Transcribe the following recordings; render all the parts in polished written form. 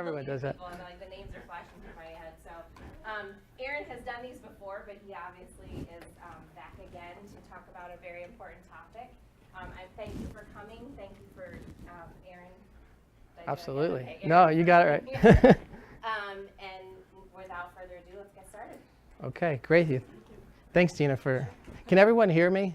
Everyone does that. And like the names are flashing through my head. So Aaron has done these before, but he obviously is back again to talk about a very important topic. I thank you for coming. Thank you for Aaron. Absolutely. Okay, no, you got it right. And without further ado, let's get started. Okay, great. Thanks, Tina, for... Can everyone hear me?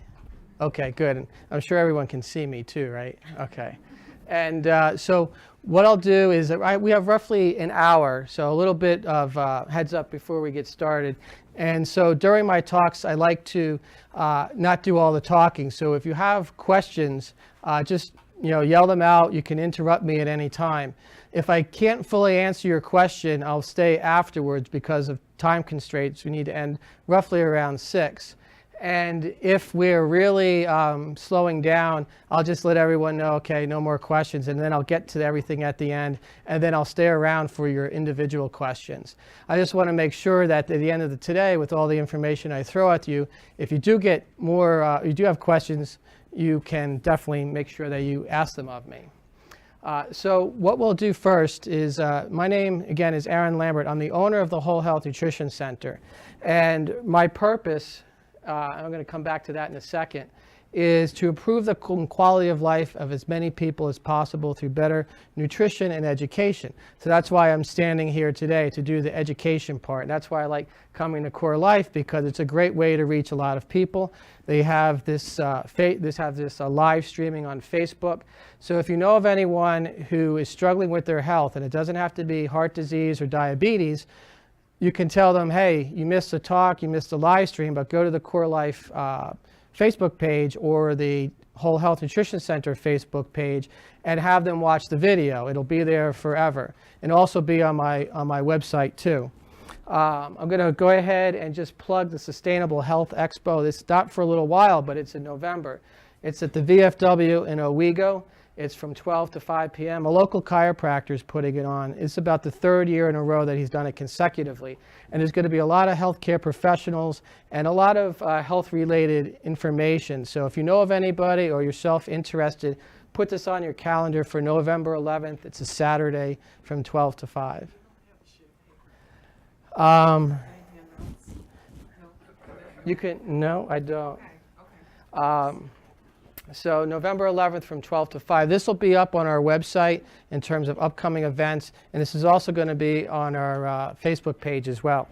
Okay, good. I'm sure everyone can see me too, right? Okay. And so what I'll do is we have roughly an hour, so a little bit of heads up before we get started. And so during my talks, I like to not do all the talking. So if you have questions, just yell them out. You can interrupt me at any time. If I can't fully answer your question, I'll stay afterwards because of time constraints. We need to end roughly around 6. And if we're really slowing down, I'll just let everyone know, okay, no more questions, and then I'll get to everything at the end, and then I'll stay around for your individual questions. I just want to make sure that at the end of today, with all the information I throw at you, if you do get more, you do have questions, you can definitely make sure that you ask them of me. So what we'll do first is, my name, again, is Aaron Lambert. I'm the owner of the Whole Health Nutrition Center. And my purpose, I'm going to come back to that in a second, is to improve the quality of life of as many people as possible through better nutrition and education. So that's why I'm standing here today, to do the education part. And that's why I like coming to CoreLife, because it's a great way to reach a lot of people. They have this live streaming on Facebook. So if you know of anyone who is struggling with their health, and it doesn't have to be heart disease or diabetes, you can tell them, hey, you missed a talk, you missed a live stream, but go to the CoreLife Facebook page or the Whole Health Nutrition Center Facebook page and have them watch the video. It'll be there forever, and also be on my website too. I'm going to go ahead and just plug the Sustainable Health Expo. This stopped for a little while, but it's in November. It's at the VFW in Owego. It's from 12 to 5 p.m. A local chiropractor is putting it on. It's about the 3rd year in a row that he's done it consecutively. And there's going to be a lot of healthcare professionals and a lot of health-related information. So if you know of anybody or yourself interested, put this on your calendar for November 11th. It's a Saturday from 12 to 5. You can, no, I don't. So November 11th from 12 to 5. This will be up on our website in terms of upcoming events, and this is also going to be on our Facebook page as well.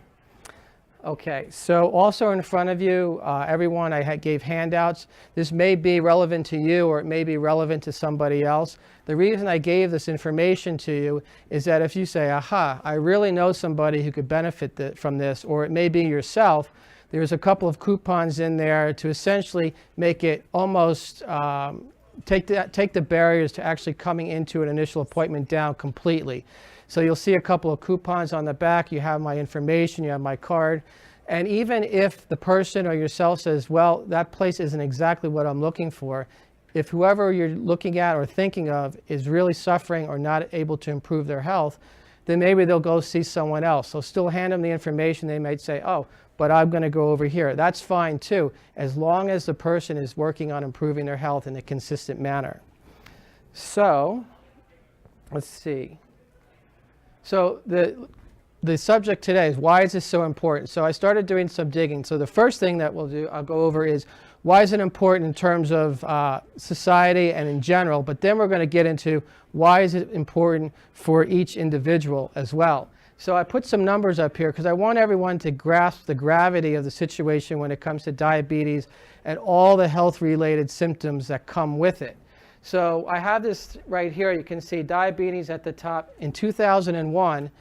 Okay, so also in front of you, everyone, I gave handouts. This may be relevant to you, or it may be relevant to somebody else. The reason I gave this information to you is that if you say, aha, I really know somebody who could benefit from this, or it may be yourself, there's a couple of coupons in there to essentially make it almost take the barriers to actually coming into an initial appointment down completely. So you'll see a couple of coupons on the back. You have my information, you have my card. And even if the person or yourself says, well, that place isn't exactly what I'm looking for, if whoever you're looking at or thinking of is really suffering or not able to improve their health, then maybe they'll go see someone else. So still hand them the information. They might say, oh, but I'm going to go over here. That's fine too, as long as the person is working on improving their health in a consistent manner. So let's see. So the subject today is, why is this so important? So I started doing some digging. So the first thing that I'll go over is, why is it important in terms of society and in general? But then we're going to get into, why is it important for each individual as well? So I put some numbers up here because I want everyone to grasp the gravity of the situation when it comes to diabetes and all the health-related symptoms that come with it. So I have this right here. You can see diabetes at the top. In 2001,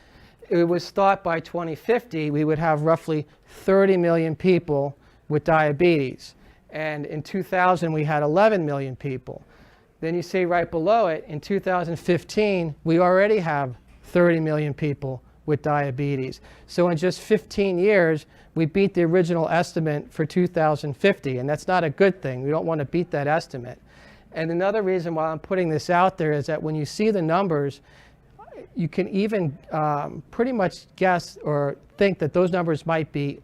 it was thought by 2050 we would have roughly 30 million people with diabetes. And in 2000, we had 11 million people. Then you see right below it, in 2015, we already have 30 million people with diabetes. So in just 15 years, we beat the original estimate for 2050, and that's not a good thing. We don't want to beat that estimate. And another reason why I'm putting this out there is that when you see the numbers, you can even pretty much guess or think that those numbers might be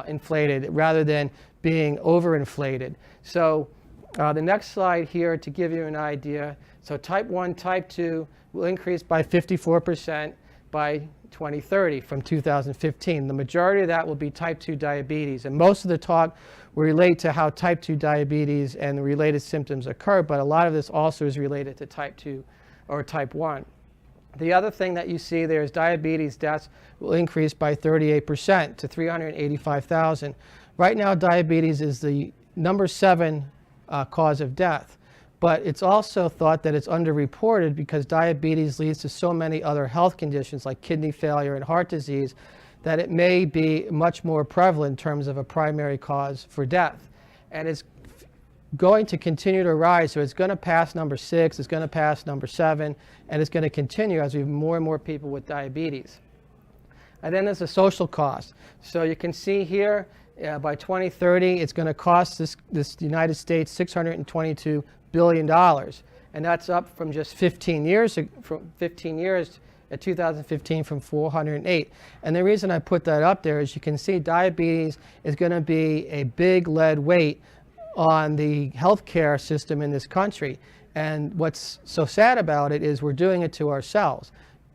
inflated rather than being overinflated. So The next slide here to give you an idea. So type 1, type 2 will increase by 54% by 2030 from 2015. The majority of that will be type 2 diabetes. And most of the talk will relate to how type 2 diabetes and the related symptoms occur, but a lot of this also is related to type 2 or type 1. The other thing that you see there is diabetes deaths will increase by 38% to 385,000. Right now, diabetes is the number 7 cause of death. But it's also thought that it's underreported because diabetes leads to so many other health conditions like kidney failure and heart disease that it may be much more prevalent in terms of a primary cause for death. And it's going to continue to rise. So it's going to pass number 6, it's going to pass number 7, and it's going to continue as we have more and more people with diabetes. And then there's the social cost. So you can see here, by 2030, it's going to cost this United States $622 billion, and that's up from just 15 years at 2015 from 408. And the reason I put that up there is you can see diabetes is going to be a big lead weight on the healthcare system in this country. And what's so sad about it is we're doing it to ourselves.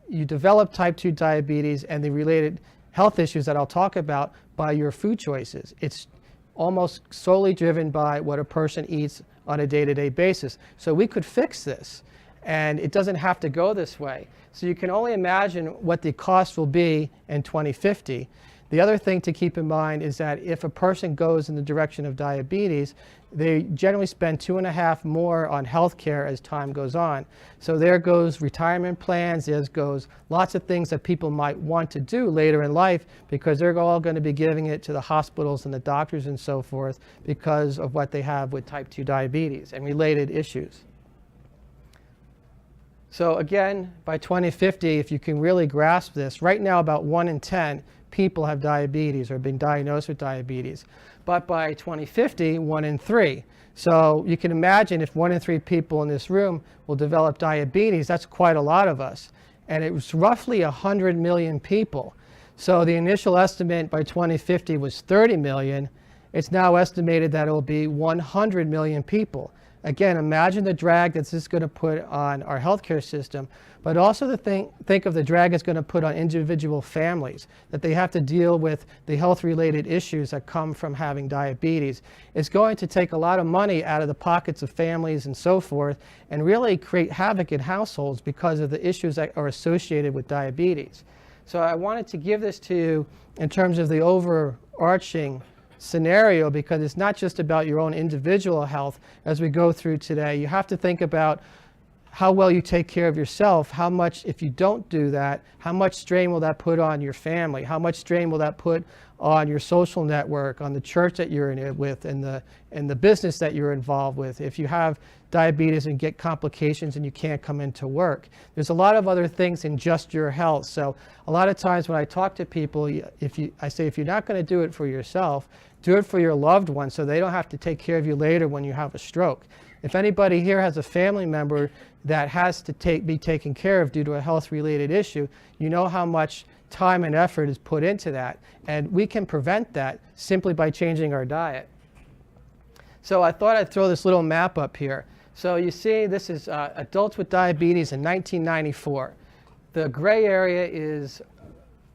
You develop type 2 diabetes and the related health issues that I'll talk about by your food choices. It's almost solely driven by what a person eats on a day-to-day basis. So we could fix this, and it doesn't have to go this way. So you can only imagine what the cost will be in 2050. The other thing to keep in mind is that if a person goes in the direction of diabetes, they generally spend 2.5 more on health care as time goes on. So there goes retirement plans, there goes lots of things that people might want to do later in life because they're all going to be giving it to the hospitals and the doctors and so forth because of what they have with type 2 diabetes and related issues. So again, by 2050, if you can really grasp this, right now about 1 in 10 people have diabetes or been diagnosed with diabetes. But by 2050, 1 in 3. So you can imagine if 1 in 3 people in this room will develop diabetes, that's quite a lot of us. And it was roughly 100 million people. So the initial estimate by 2050 was 30 million. It's now estimated that it will be 100 million people. Again, imagine the drag that this is going to put on our healthcare system, but also think of the drag it's going to put on individual families, that they have to deal with the health-related issues that come from having diabetes. It's going to take a lot of money out of the pockets of families and so forth, and really create havoc in households because of the issues that are associated with diabetes. So I wanted to give this to you in terms of the overarching scenario, because it's not just about your own individual health as we go through today. You have to think about how well you take care of yourself, how much, if you don't do that, how much strain will that put on your family, how much strain will that put on your social network, on the church that you're in it with, and the business that you're involved with. If you have diabetes and get complications and you can't come into work. There's a lot of other things in just your health. So a lot of times when I talk to people, I say if you're not going to do it for yourself, do it for your loved one so they don't have to take care of you later when you have a stroke. If anybody here has a family member that has to be taken care of due to a health-related issue, you know how much time and effort is put into that. And we can prevent that simply by changing our diet. So I thought I'd throw this little map up here. So you see this is adults with diabetes in 1994. The gray area is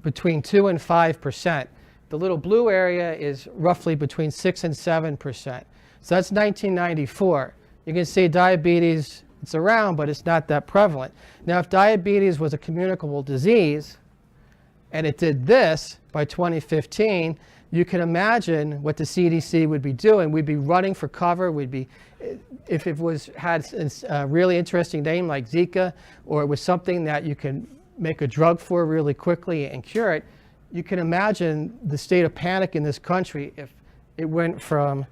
between 2 and 5%. The little blue area is roughly between 6 and 7%. So that's 1994. You can see diabetes, it's around, but it's not that prevalent. Now, if diabetes was a communicable disease, and it did this by 2015, you can imagine what the CDC would be doing. We'd be running for cover. We'd be, if it had a really interesting name like Zika, or it was something that you can make a drug for really quickly and cure it, you can imagine the state of panic in this country if it went from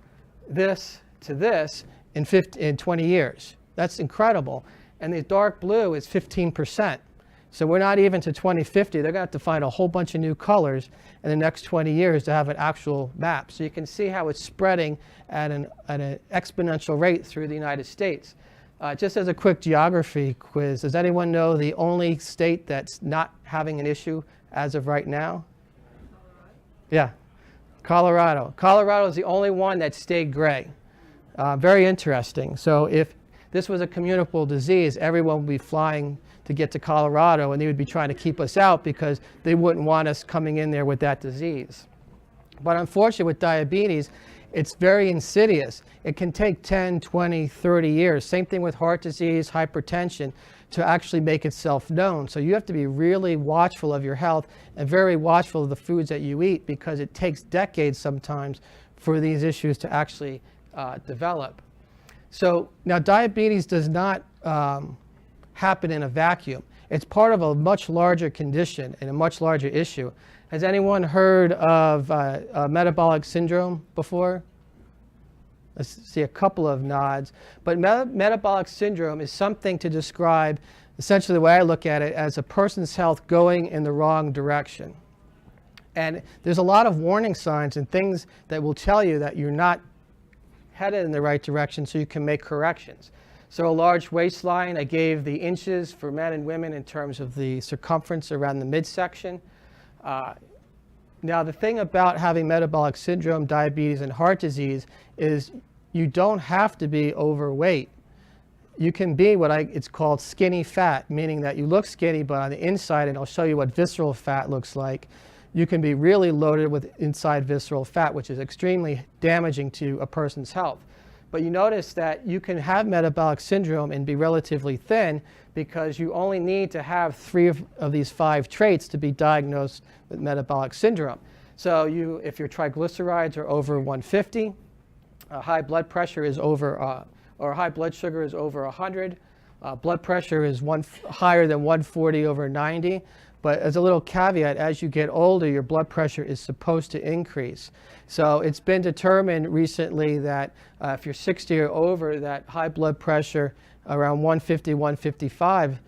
this to this in 20 years. That's incredible. And the dark blue is 15%. So we're not even to 2050. They're going to have to find a whole bunch of new colors in the next 20 years to have an actual map. So you can see how it's spreading at an exponential rate through the United States. Just as a quick geography quiz, does anyone know the only state that's not having an issue as of right now? Yeah, Colorado. Colorado is the only one that stayed gray. Very interesting. So if this was a communicable disease, everyone would be flying to get to Colorado, and they would be trying to keep us out because they wouldn't want us coming in there with that disease. But unfortunately with diabetes, it's very insidious. It can take 10, 20, 30 years. Same thing with heart disease, hypertension, to actually make itself known. So you have to be really watchful of your health and very watchful of the foods that you eat, because it takes decades sometimes for these issues to actually develop. So now diabetes does not happen in a vacuum. It's part of a much larger condition and a much larger issue. Has anyone heard of metabolic syndrome before? Let's see a couple of nods. But metabolic syndrome is something to describe, essentially the way I look at it, as a person's health going in the wrong direction. And there's a lot of warning signs and things that will tell you that you're not headed in the right direction, so you can make corrections. So a large waistline, I gave the inches for men and women in terms of the circumference around the midsection. Now the thing about having metabolic syndrome, diabetes, and heart disease is you don't have to be overweight. You can be it's called skinny fat, meaning that you look skinny, but on the inside, and I'll show you what visceral fat looks like, you can be really loaded with inside visceral fat, which is extremely damaging to a person's health. But you notice that you can have metabolic syndrome and be relatively thin because you only need to have 3 of these 5 traits to be diagnosed with metabolic syndrome. So if your triglycerides are over 150, high blood pressure is over, or high blood sugar is over 100, blood pressure is higher than 140 over 90. But as a little caveat, as you get older, your blood pressure is supposed to increase. So it's been determined recently that if you're 60 or over, that high blood pressure around 150, 155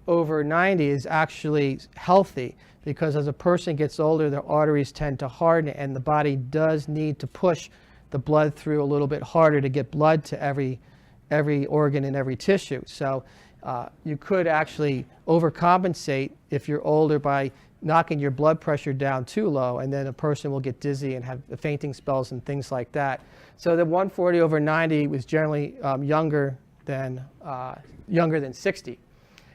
over 90 is actually healthy, because as a person gets older, their arteries tend to harden, and the body does need to push the blood through a little bit harder to get blood to every organ and every tissue. So you could actually overcompensate if you're older by knocking your blood pressure down too low, and then a person will get dizzy and have fainting spells and things like that. So the 140 over 90 was generally younger than 60.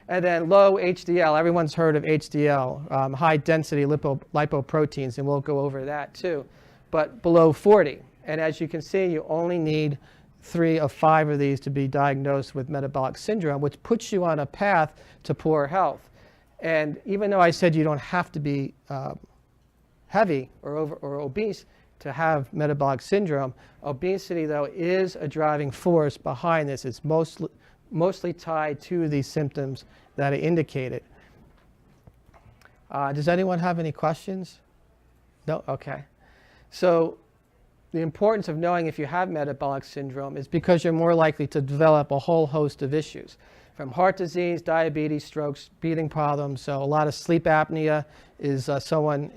And then low HDL, everyone's heard of HDL, high density lipoproteins, and we'll go over that too, but below 40. And as you can see, you only need 3 of 5 of these to be diagnosed with metabolic syndrome, which puts you on a path to poor health. And even though I said you don't have to be heavy or obese to have metabolic syndrome, obesity, though, is a driving force behind this. It's mostly tied to these symptoms that I indicated. Does anyone have any questions? No? Okay. So the importance of knowing if you have metabolic syndrome is because you're more likely to develop a whole host of issues, from heart disease, diabetes, strokes, breathing problems. So a lot of sleep apnea is someone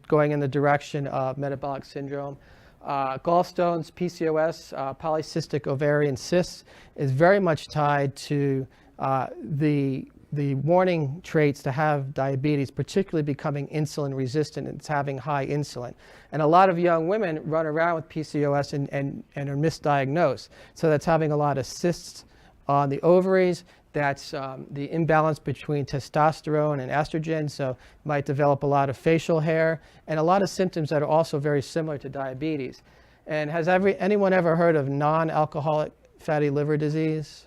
going in the direction of metabolic syndrome. Gallstones, PCOS, polycystic ovarian cysts is very much tied to the warning traits to have diabetes, particularly becoming insulin resistant and having high insulin. And a lot of young women run around with PCOS and are misdiagnosed. So that's having a lot of cysts on the ovaries. That's the imbalance between testosterone and estrogen, so might develop a lot of facial hair and a lot of symptoms that are also very similar to diabetes. And has anyone ever heard of non-alcoholic fatty liver disease?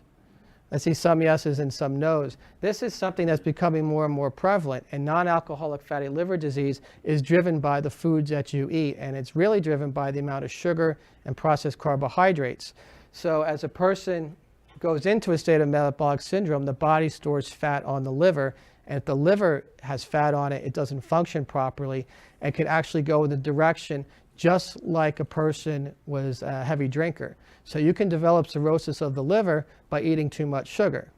I see some yeses and some nos. This is something that's becoming more and more prevalent, and non-alcoholic fatty liver disease is driven by the foods that you eat, and it's really driven by the amount of sugar and processed carbohydrates. So as a person goes into a state of metabolic syndrome, the body stores fat on the liver, and if the liver has fat on it, it doesn't function properly and can actually go in the direction just like a person was a heavy drinker. So you can develop cirrhosis of the liver by eating too much sugar.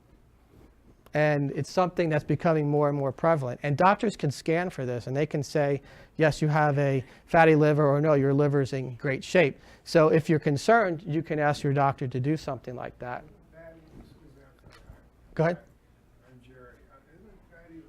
And it's something that's becoming more and more prevalent. And doctors can scan for this, and they can say, yes, you have a fatty liver, or no, your liver's in great shape. So if you're concerned, you can ask your doctor to do something like that. Go ahead. I'm Jerry. Isn't fatty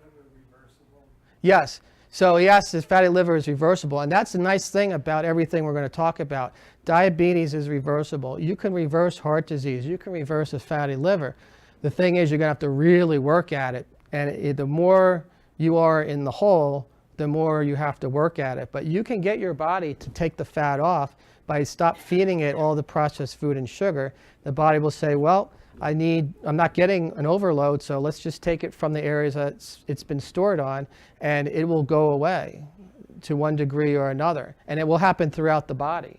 liver reversible? Yes. So yes, this fatty liver is reversible, and that's the nice thing about everything we're going to talk about. Diabetes is reversible. You can reverse heart disease. You can reverse a fatty liver. The thing is, you're going to have to really work at it, and the more you are in the hole, the more you have to work at it. But you can get your body to take the fat off by stop feeding it all the processed food and sugar. The body will say, well, I'm not getting an overload, so let's just take it from the areas that it's been stored on, and it will go away to one degree or another. And it will happen throughout the body.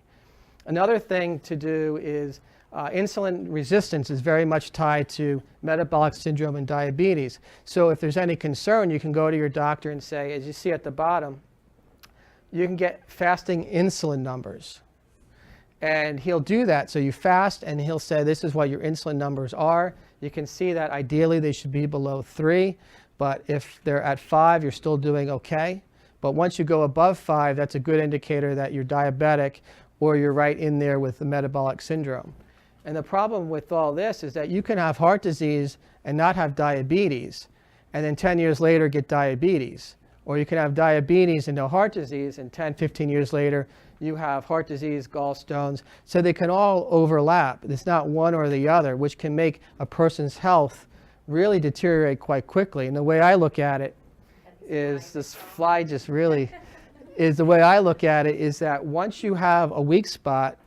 Another thing to do is insulin resistance is very much tied to metabolic syndrome and diabetes. So if there's any concern, you can go to your doctor and say, as you see at the bottom, you can get fasting insulin numbers. And he'll do that. So you fast, and he'll say, this is what your insulin numbers are. You can see that ideally they should be below 3. But if they're at 5, you're still doing okay. But once you go above 5, that's a good indicator that you're diabetic or you're right in there with the metabolic syndrome. And the problem with all this is that you can have heart disease and not have diabetes, and then 10 years later get diabetes. Or you can have diabetes and no heart disease, and 10, 15 years later, you have heart disease, gallstones. So they can all overlap. It's not one or the other, which can make a person's health really deteriorate quite quickly. And the way I look at it is, this fly just really, is the way I look at it is that once you have a weak spot,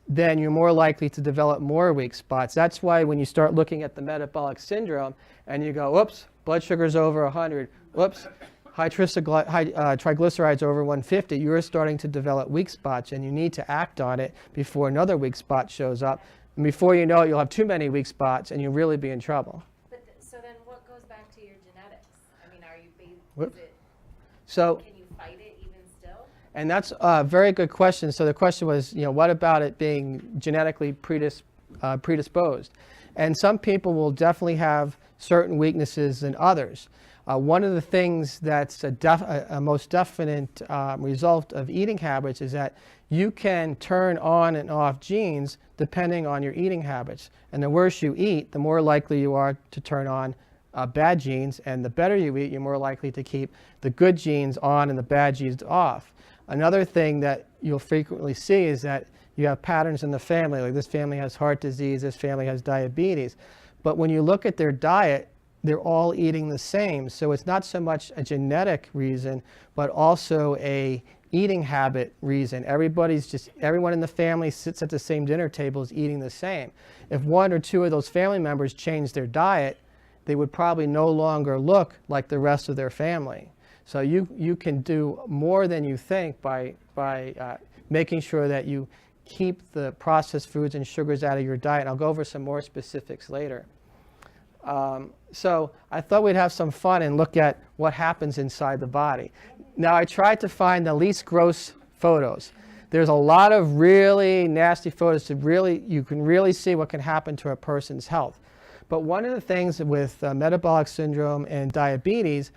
then you're more likely to develop more weak spots. That's why when you start looking at the metabolic syndrome and you go, oops, blood sugar's over 100, whoops, high triglycerides over 150, you're starting to develop weak spots, and you need to act on it before another weak spot shows up. And before you know it, you'll have too many weak spots, and you'll really be in trouble. But so then what goes back to your genetics? I mean, are you Whoops. is it, So, can you fight it even still? and that's a very good question. So the question was, what about it being genetically predisposed? And some people will definitely have certain weaknesses than others. One of the things that's a most definite result of eating habits is that you can turn on and off genes depending on your eating habits. And the worse you eat, the more likely you are to turn on bad genes. And the better you eat, you're more likely to keep the good genes on and the bad genes off. Another thing that you'll frequently see is that you have patterns in the family, like this family has heart disease, this family has diabetes. But when you look at their diet, they're all eating the same. So it's not so much a genetic reason, but also a eating habit reason. Everyone in the family sits at the same dinner table is eating the same. If one or two of those family members change their diet, they would probably no longer look like the rest of their family. So you can do more than you think by making sure that you keep the processed foods and sugars out of your diet. I'll go over some more specifics later. So I thought we'd have some fun and look at what happens inside the body. Now I tried to find the least gross photos. There's a lot of really nasty photos you can really see what can happen to a person's health. But one of the things with metabolic syndrome and diabetes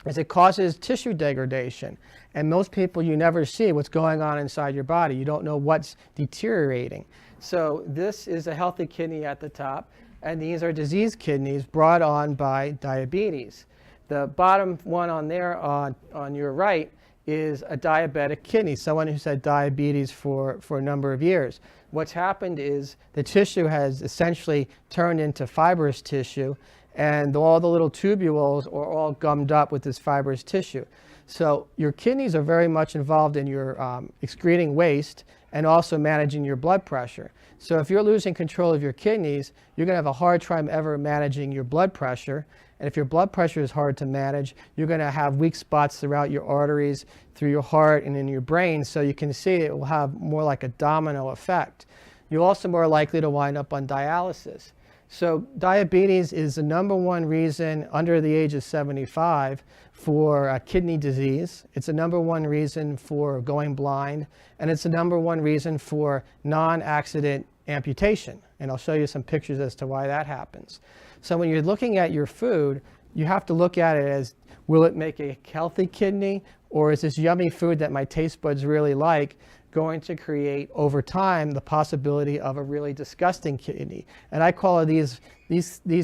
is it causes tissue degradation. And most people, you never see what's going on inside your body. You don't know what's deteriorating. So this is a healthy kidney at the top, and these are diseased kidneys brought on by diabetes. The bottom one on there on your right is a diabetic kidney, someone who's had diabetes for a number of years. What's happened is the tissue has essentially turned into fibrous tissue, and all the little tubules are all gummed up with this fibrous tissue. So your kidneys are very much involved in your excreting waste and also managing your blood pressure. So if you're losing control of your kidneys, you're going to have a hard time ever managing your blood pressure. And if your blood pressure is hard to manage, you're going to have weak spots throughout your arteries, through your heart, and in your brain. So you can see it will have more like a domino effect. You're also more likely to wind up on dialysis. So diabetes is the #1 reason under the age of 75 for kidney disease. It's the #1 reason for going blind, and it's the #1 reason for non-accident amputation. And I'll show you some pictures as to why that happens. So when you're looking at your food, you have to look at it as, will it make a healthy kidney, or is this yummy food that my taste buds really like going to create over time the possibility of a really disgusting kidney? And I call these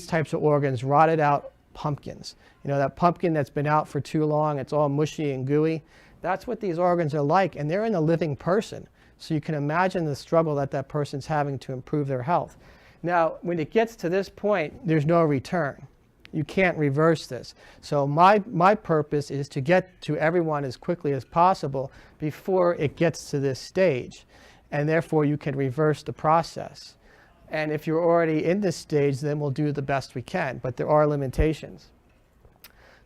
types of organs rotted out pumpkins. You know, that pumpkin that's been out for too long, it's all mushy and gooey. That's what these organs are like, and they're in a living person. So you can imagine the struggle that that person's having to improve their health. Now, when it gets to this point, there's no return. You can't reverse this. So my purpose is to get to everyone as quickly as possible before it gets to this stage. And therefore, you can reverse the process. And if you're already in this stage, then we'll do the best we can. But there are limitations.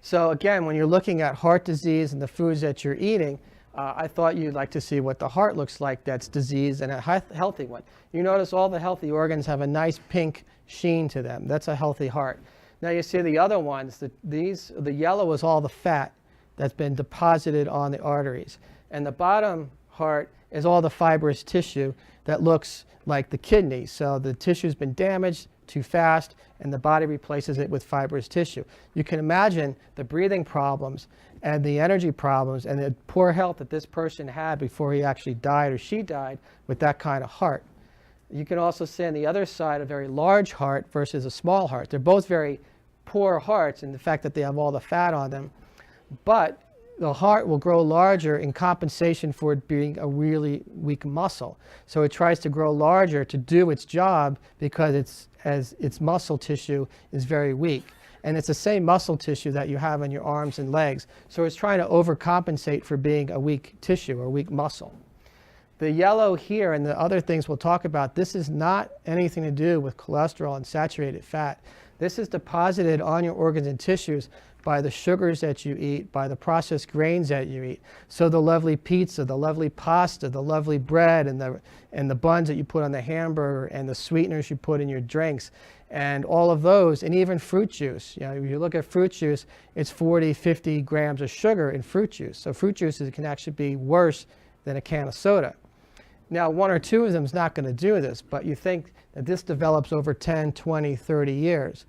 So again, when you're looking at heart disease and the foods that you're eating, I thought you'd like to see what the heart looks like that's diseased and a healthy one. You notice all the healthy organs have a nice pink sheen to them. That's a healthy heart. Now you see the other ones, the yellow is all the fat that's been deposited on the arteries. And the bottom heart is all the fibrous tissue that looks like the kidney. So the tissue's been damaged too fast, and the body replaces it with fibrous tissue. You can imagine the breathing problems and the energy problems and the poor health that this person had before he actually died or she died with that kind of heart. You can also see on the other side a very large heart versus a small heart. They're both very poor hearts in the fact that they have all the fat on them, but the heart will grow larger in compensation for it being a really weak muscle. So it tries to grow larger to do its job because its muscle tissue is very weak. And it's the same muscle tissue that you have in your arms and legs. So it's trying to overcompensate for being a weak tissue or weak muscle. The yellow here and the other things we'll talk about, this is not anything to do with cholesterol and saturated fat. This is deposited on your organs and tissues by the sugars that you eat, by the processed grains that you eat. So the lovely pizza, the lovely pasta, the lovely bread, and the buns that you put on the hamburger, and the sweeteners you put in your drinks, and all of those, and even fruit juice. You know, if you look at fruit juice, it's 40, 50 grams of sugar in fruit juice. So fruit juices can actually be worse than a can of soda. Now, one or two of them is not going to do this, but you think that this develops over 10, 20, 30 years.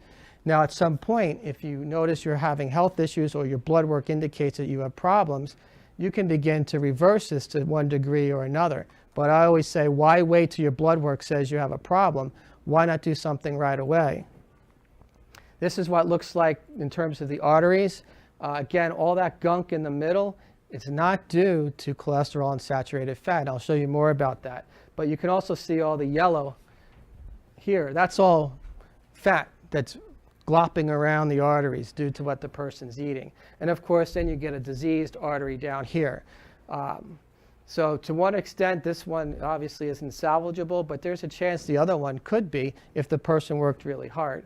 Now, at some point, if you notice you're having health issues or your blood work indicates that you have problems, you can begin to reverse this to one degree or another. But I always say, why wait till your blood work says you have a problem? Why not do something right away? This is what it looks like in terms of the arteries. Again, all that gunk in the middle, it's not due to cholesterol and saturated fat. I'll show you more about that. But you can also see all the yellow here. That's all fat that's glopping around the arteries due to what the person's eating. And of course, then you get a diseased artery down here. So to one extent, this one obviously isn't salvageable, but there's a chance the other one could be if the person worked really hard.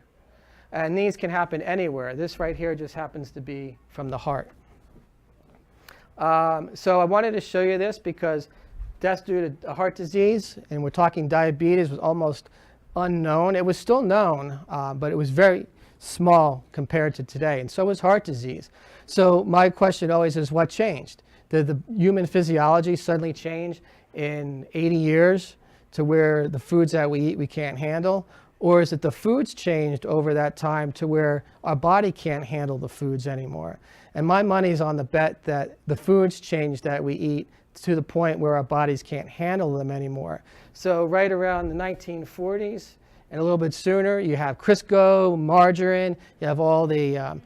And these can happen anywhere. This right here just happens to be from the heart. So I wanted to show you this because death due to heart disease, and we're talking diabetes, was almost unknown. It was still known, but it was very small compared to today, and so was heart disease. So my question always is, what changed? Did the human physiology suddenly change in 80 years to where the foods that we eat we can't handle? Or is it the foods changed over that time to where our body can't handle the foods anymore? And my money's on the bet that the foods changed that we eat to the point where our bodies can't handle them anymore. So right around the 1940s, and a little bit sooner, you have Crisco, margarine, you have all the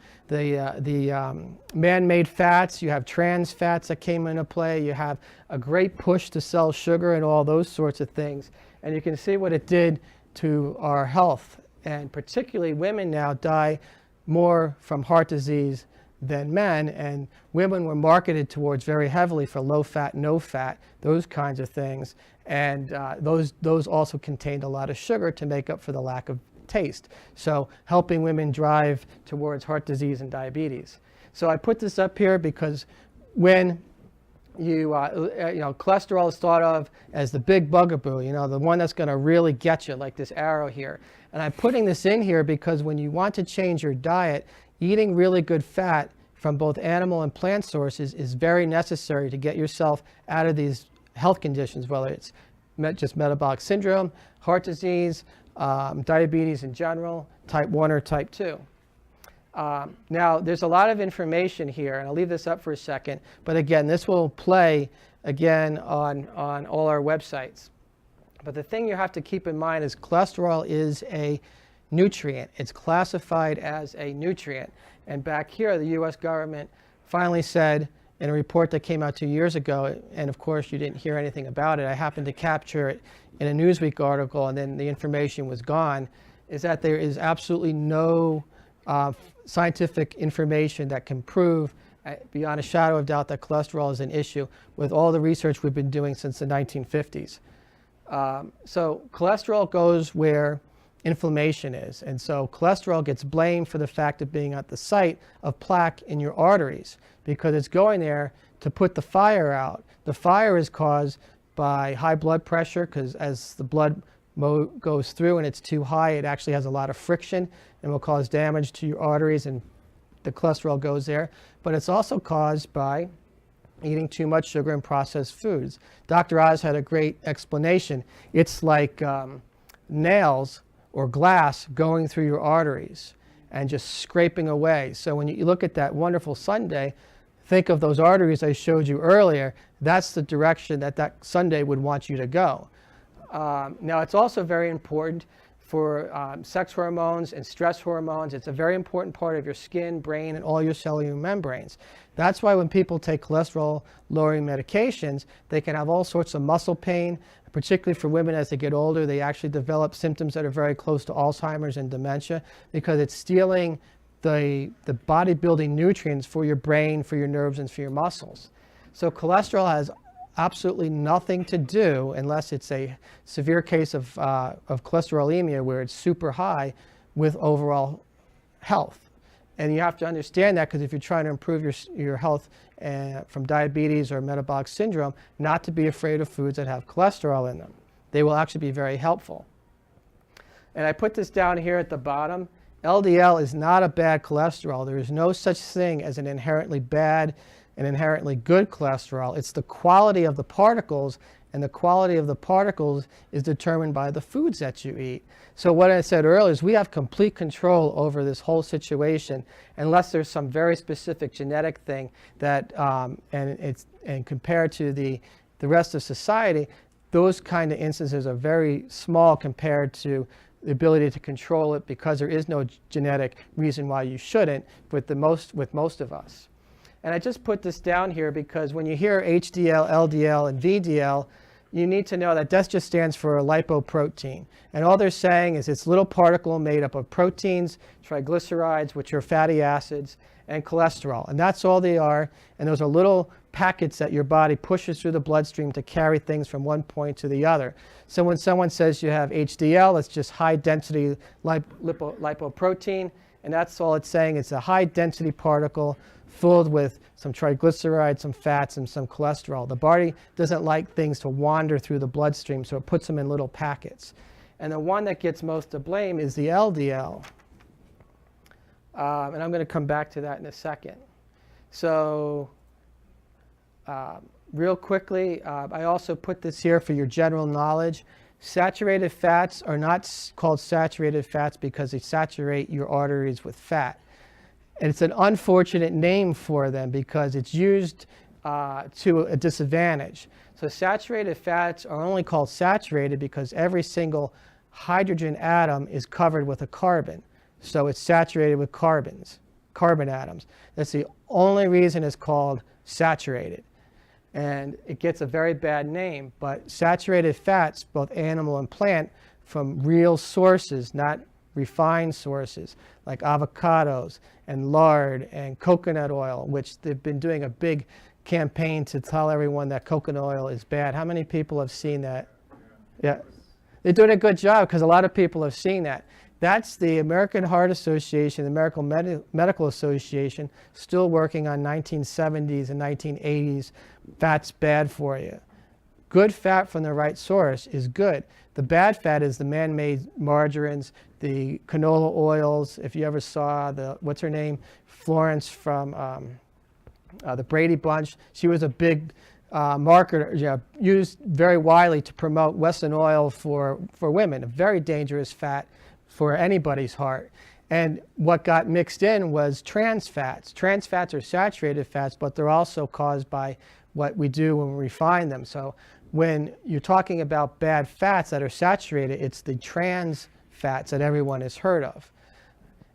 man-made fats, you have trans fats that came into play, you have a great push to sell sugar and all those sorts of things. And you can see what it did to our health. And particularly women now die more from heart disease than men, and women were marketed towards very heavily for low fat, no fat, those kinds of things. And those also contained a lot of sugar to make up for the lack of taste. So helping women drive towards heart disease and diabetes. So I put this up here because when cholesterol is thought of as the big bugaboo, the one that's going to really get you, like this arrow here. And I'm putting this in here because when you want to change your diet, eating really good fat from both animal and plant sources is very necessary to get yourself out of these health conditions, whether it's just metabolic syndrome, heart disease, diabetes in general, type 1 or type 2. Now, there's a lot of information here, and I'll leave this up for a second. But again, this will play again on all our websites. But the thing you have to keep in mind is cholesterol is a nutrient. It's classified as a nutrient. And back here, the US government finally said in a report that came out 2 years ago, and of course you didn't hear anything about it, I happened to capture it in a Newsweek article and then the information was gone, is that there is absolutely no scientific information that can prove beyond a shadow of doubt that cholesterol is an issue with all the research we've been doing since the 1950s. So cholesterol goes where inflammation is. And so cholesterol gets blamed for the fact of being at the site of plaque in your arteries because it's going there to put the fire out. The fire is caused by high blood pressure because as the blood goes through and it's too high, it actually has a lot of friction and will cause damage to your arteries and the cholesterol goes there. But it's also caused by eating too much sugar and processed foods. Dr. Oz had a great explanation. It's like nails or glass going through your arteries and just scraping away. So when you look at that wonderful sundae, think of those arteries I showed you earlier. That's the direction that that sundae would want you to go. Now it's also very important for sex hormones and stress hormones. It's a very important part of your skin, brain, and all your cellular membranes. That's why when people take cholesterol-lowering medications, they can have all sorts of muscle pain, particularly for women as they get older. They actually develop symptoms that are very close to Alzheimer's and dementia because it's stealing the bodybuilding nutrients for your brain, for your nerves, and for your muscles. So cholesterol has absolutely nothing to do, unless it's a severe case of cholesterolemia where it's super high, with overall health. And you have to understand that because if you're trying to improve your health from diabetes or metabolic syndrome, not to be afraid of foods that have cholesterol in them. They will actually be very helpful. And I put this down here at the bottom. LDL is not a bad cholesterol. There is no such thing as an inherently bad and inherently good cholesterol. It's the quality of the particles, and the quality of the particles is determined by the foods that you eat. So what I said earlier is we have complete control over this whole situation unless there's some very specific genetic thing that, and compared to the rest of society, those kind of instances are very small compared to the ability to control it because there is no genetic reason why you shouldn't with most of us. And I just put this down here because when you hear HDL, LDL, and VDL, you need to know that that just stands for a lipoprotein. And all they're saying is it's a little particle made up of proteins, triglycerides, which are fatty acids, and cholesterol. And that's all they are. And those are little packets that your body pushes through the bloodstream to carry things from one point to the other. So when someone says you have HDL, it's just high density lipoprotein. And that's all it's saying. It's a high density particle filled with some triglycerides, some fats, and some cholesterol. The body doesn't like things to wander through the bloodstream, so it puts them in little packets. And the one that gets most to blame is the LDL. And I'm going to come back to that in a second. So real quickly, I also put this here for your general knowledge. Saturated fats are not called saturated fats because they saturate your arteries with fat. And it's an unfortunate name for them because it's used to a disadvantage. So saturated fats are only called saturated because every single hydrogen atom is covered with a carbon. So it's saturated with carbon atoms. That's the only reason it's called saturated. And it gets a very bad name, but saturated fats, both animal and plant, from real sources, not refined sources, like avocados and lard and coconut oil, which they've been doing a big campaign to tell everyone that coconut oil is bad. How many people have seen that? Yeah. They're doing a good job because a lot of people have seen that. That's the American Heart Association, the American Medical Association, still working on 1970s and 1980s. Fat's bad for you. Good fat from the right source is good. The bad fat is the man-made margarines, the canola oils. If you ever saw what's her name, Florence from the Brady Bunch, she was a big marketer, used very widely to promote Western oil for women, a very dangerous fat for anybody's heart. And what got mixed in was trans fats. Trans fats are saturated fats, but they're also caused by what we do when we refine them. So when you're talking about bad fats that are saturated, it's the trans fats that everyone has heard of.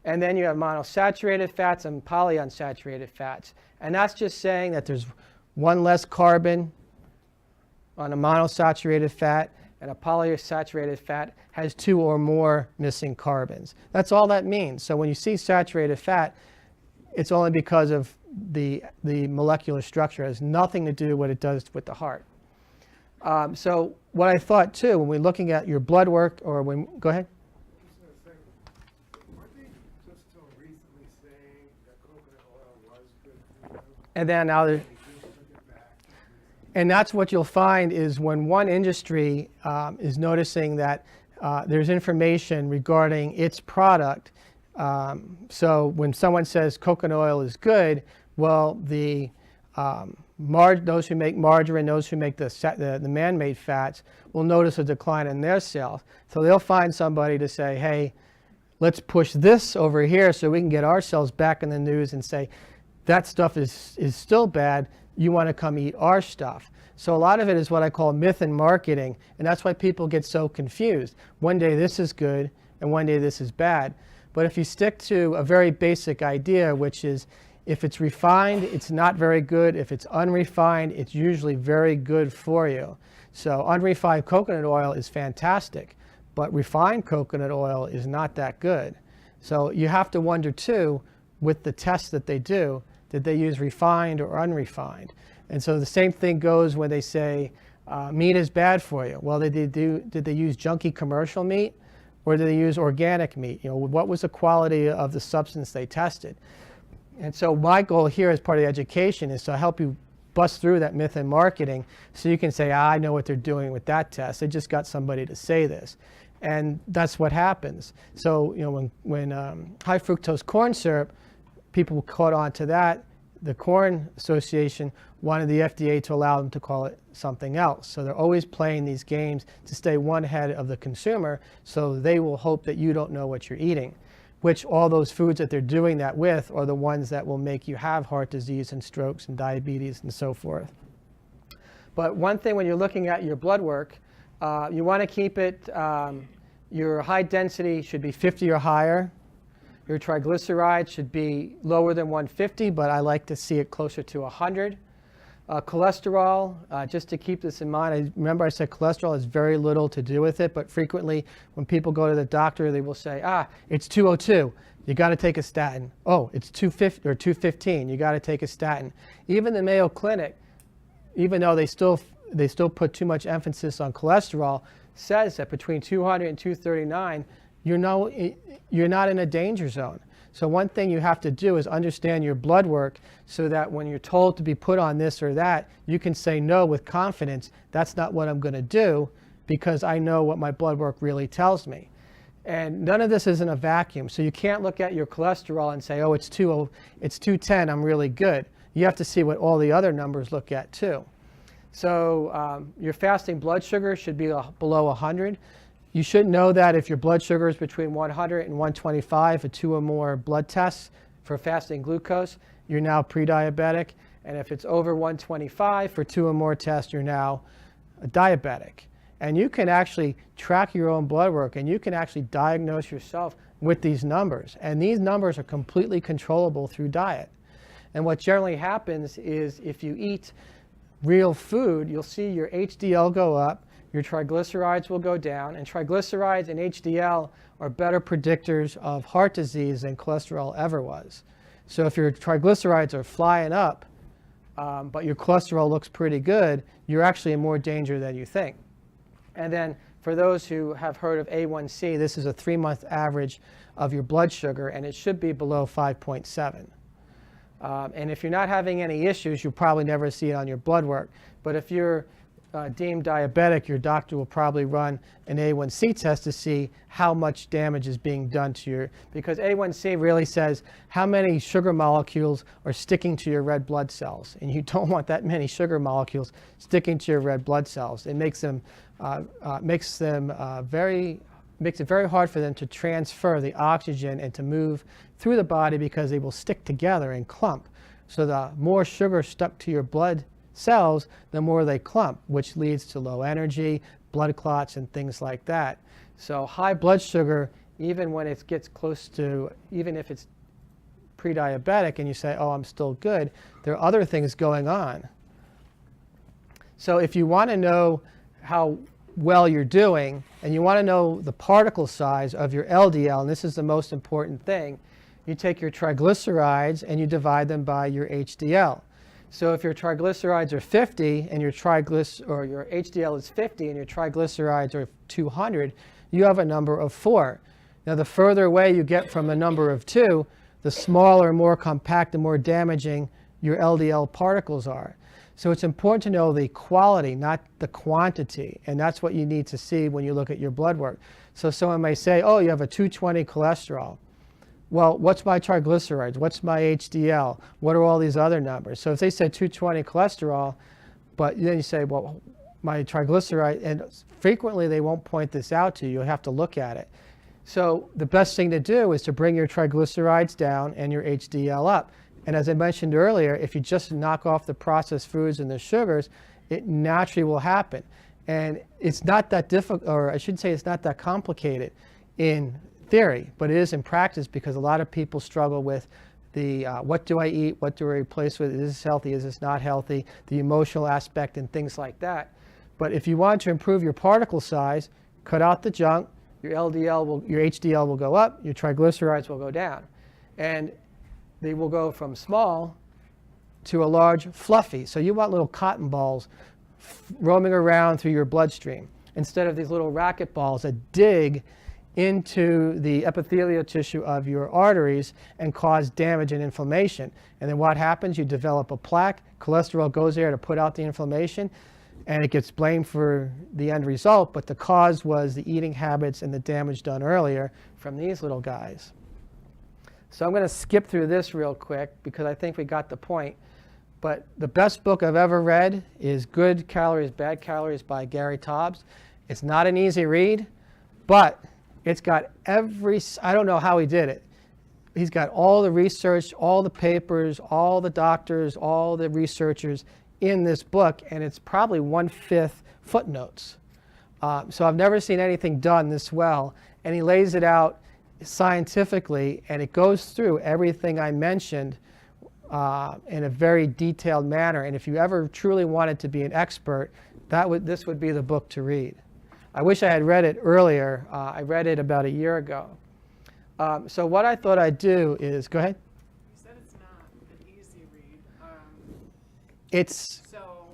And then you have monosaturated fats and polyunsaturated fats. And that's just saying that there's one less carbon on a monosaturated fat, and a polyunsaturated fat has 2 or more missing carbons. That's all that means. So when you see saturated fat, it's only because of the molecular structure. It has nothing to do with what it does with the heart. So what I thought too, when we're looking at your blood work, or when, go ahead. Weren't they just so recently saying that coconut oil was good for you? And then now They just took it back. and that's what you'll find is when one industry is noticing that there's information regarding its product. So when someone says coconut oil is good, well, the those who make margarine, those who make the man-made fats will notice a decline in their sales. So they'll find somebody to say, hey, let's push this over here so we can get ourselves back in the news and say, that stuff is still bad. You want to come eat our stuff. So a lot of it is what I call myth in marketing, and that's why people get so confused. One day this is good, and one day this is bad. But if you stick to a very basic idea, which is if it's refined, it's not very good. If it's unrefined, it's usually very good for you. So unrefined coconut oil is fantastic, but refined coconut oil is not that good. So you have to wonder too, with the tests that they do, did they use refined or unrefined? And so the same thing goes when they say meat is bad for you. Well, did they use junky commercial meat, or did they use organic meat? You know, what was the quality of the substance they tested? And so my goal here as part of the education is to help you bust through that myth in marketing so you can say, I know what they're doing with that test. They just got somebody to say this. And that's what happens. So, you know, when high fructose corn syrup, people caught on to that. The Corn Association wanted the FDA to allow them to call it something else. So they're always playing these games to stay one ahead of the consumer, so they will hope that you don't know what you're eating, which all those foods that they're doing that with are the ones that will make you have heart disease and strokes and diabetes and so forth. But one thing when you're looking at your blood work, you want to keep it, your high density should be 50 or higher. Your triglycerides should be lower than 150, but I like to see it closer to 100. Cholesterol, just to keep this in mind, remember I said cholesterol has very little to do with it, but frequently when people go to the doctor, they will say, it's 202, you got to take a statin. Oh, it's 250 or 215, you got to take a statin. Even the Mayo Clinic, even though they still put too much emphasis on cholesterol, says that between 200 and 239, you're not in a danger zone. So one thing you have to do is understand your blood work so that when you're told to be put on this or that, you can say no with confidence. That's not what I'm going to do because I know what my blood work really tells me. And none of this is in a vacuum. So you can't look at your cholesterol and say, oh, it's 210, I'm really good. You have to see what all the other numbers look at too. So your fasting blood sugar should be below 100. You should know that if your blood sugar is between 100 and 125 for 2 or more blood tests for fasting glucose, you're now pre-diabetic. And if it's over 125 for 2 or more tests, you're now diabetic. And you can actually track your own blood work, and you can actually diagnose yourself with these numbers. And these numbers are completely controllable through diet. And what generally happens is if you eat real food, you'll see your HDL go up, your triglycerides will go down, and triglycerides and HDL are better predictors of heart disease than cholesterol ever was. So if your triglycerides are flying up, but your cholesterol looks pretty good, you're actually in more danger than you think. And then for those who have heard of A1C, this is a 3-month average of your blood sugar, and it should be below 5.7. And if you're not having any issues, you'll probably never see it on your blood work. But if you're deemed diabetic, your doctor will probably run an A1C test to see how much damage is being done to your, because A1C really says how many sugar molecules are sticking to your red blood cells. And you don't want that many sugar molecules sticking to your red blood cells. It makes it very hard for them to transfer the oxygen and to move through the body because they will stick together and clump. So the more sugar stuck to your blood cells, the more they clump, which leads to low energy, blood clots and things like that. So high blood sugar, even when it gets close to, even if it's pre-diabetic and you say, oh, I'm still good, there are other things going on. So if you want to know how well you're doing, and you want to know the particle size of your LDL, and this is the most important thing, you take your triglycerides and you divide them by your HDL. So if your triglycerides are 50 and your HDL is 50 and your triglycerides are 200, you have a number of 4. Now the further away you get from a number of 2, the smaller, more compact, and more damaging your LDL particles are. So it's important to know the quality, not the quantity, and that's what you need to see when you look at your blood work. So someone may say, oh, you have a 220 cholesterol. Well, what's my triglycerides? What's my HDL? What are all these other numbers? So if they said 220 cholesterol, but then you say, well, my triglyceride, and frequently they won't point this out to you. You'll have to look at it. So the best thing to do is to bring your triglycerides down and your HDL up. And as I mentioned earlier, if you just knock off the processed foods and the sugars, it naturally will happen. And it's not that difficult, or I should say it's not that complicated in theory, but it is in practice, because a lot of people struggle with the what do I eat, what do I replace with, is this healthy, is this not healthy, the emotional aspect and things like that. But if you want to improve your particle size, cut out the junk, your HDL will go up, your triglycerides will go down. And they will go from small to a large fluffy. So you want little cotton balls roaming around through your bloodstream instead of these little racket balls that dig into the epithelial tissue of your arteries and cause damage and inflammation. And then what happens? You develop a plaque, cholesterol goes there to put out the inflammation, and it gets blamed for the end result, but the cause was the eating habits and the damage done earlier from these little guys. So I'm going to skip through this real quick because I think we got the point. But the best book I've ever read is Good Calories, Bad Calories by Gary Taubes. It's not an easy read, but it's got I don't know how he did it. He's got all the research, all the papers, all the doctors, all the researchers in this book, and it's probably 1/5 footnotes. So I've never seen anything done this well, and he lays it out scientifically, and it goes through everything I mentioned in a very detailed manner. And if you ever truly wanted to be an expert, this would be the book to read. I wish I had read it earlier. I read it about a year ago. So what I thought I'd do is, go ahead. You said it's not an easy read. It's. So,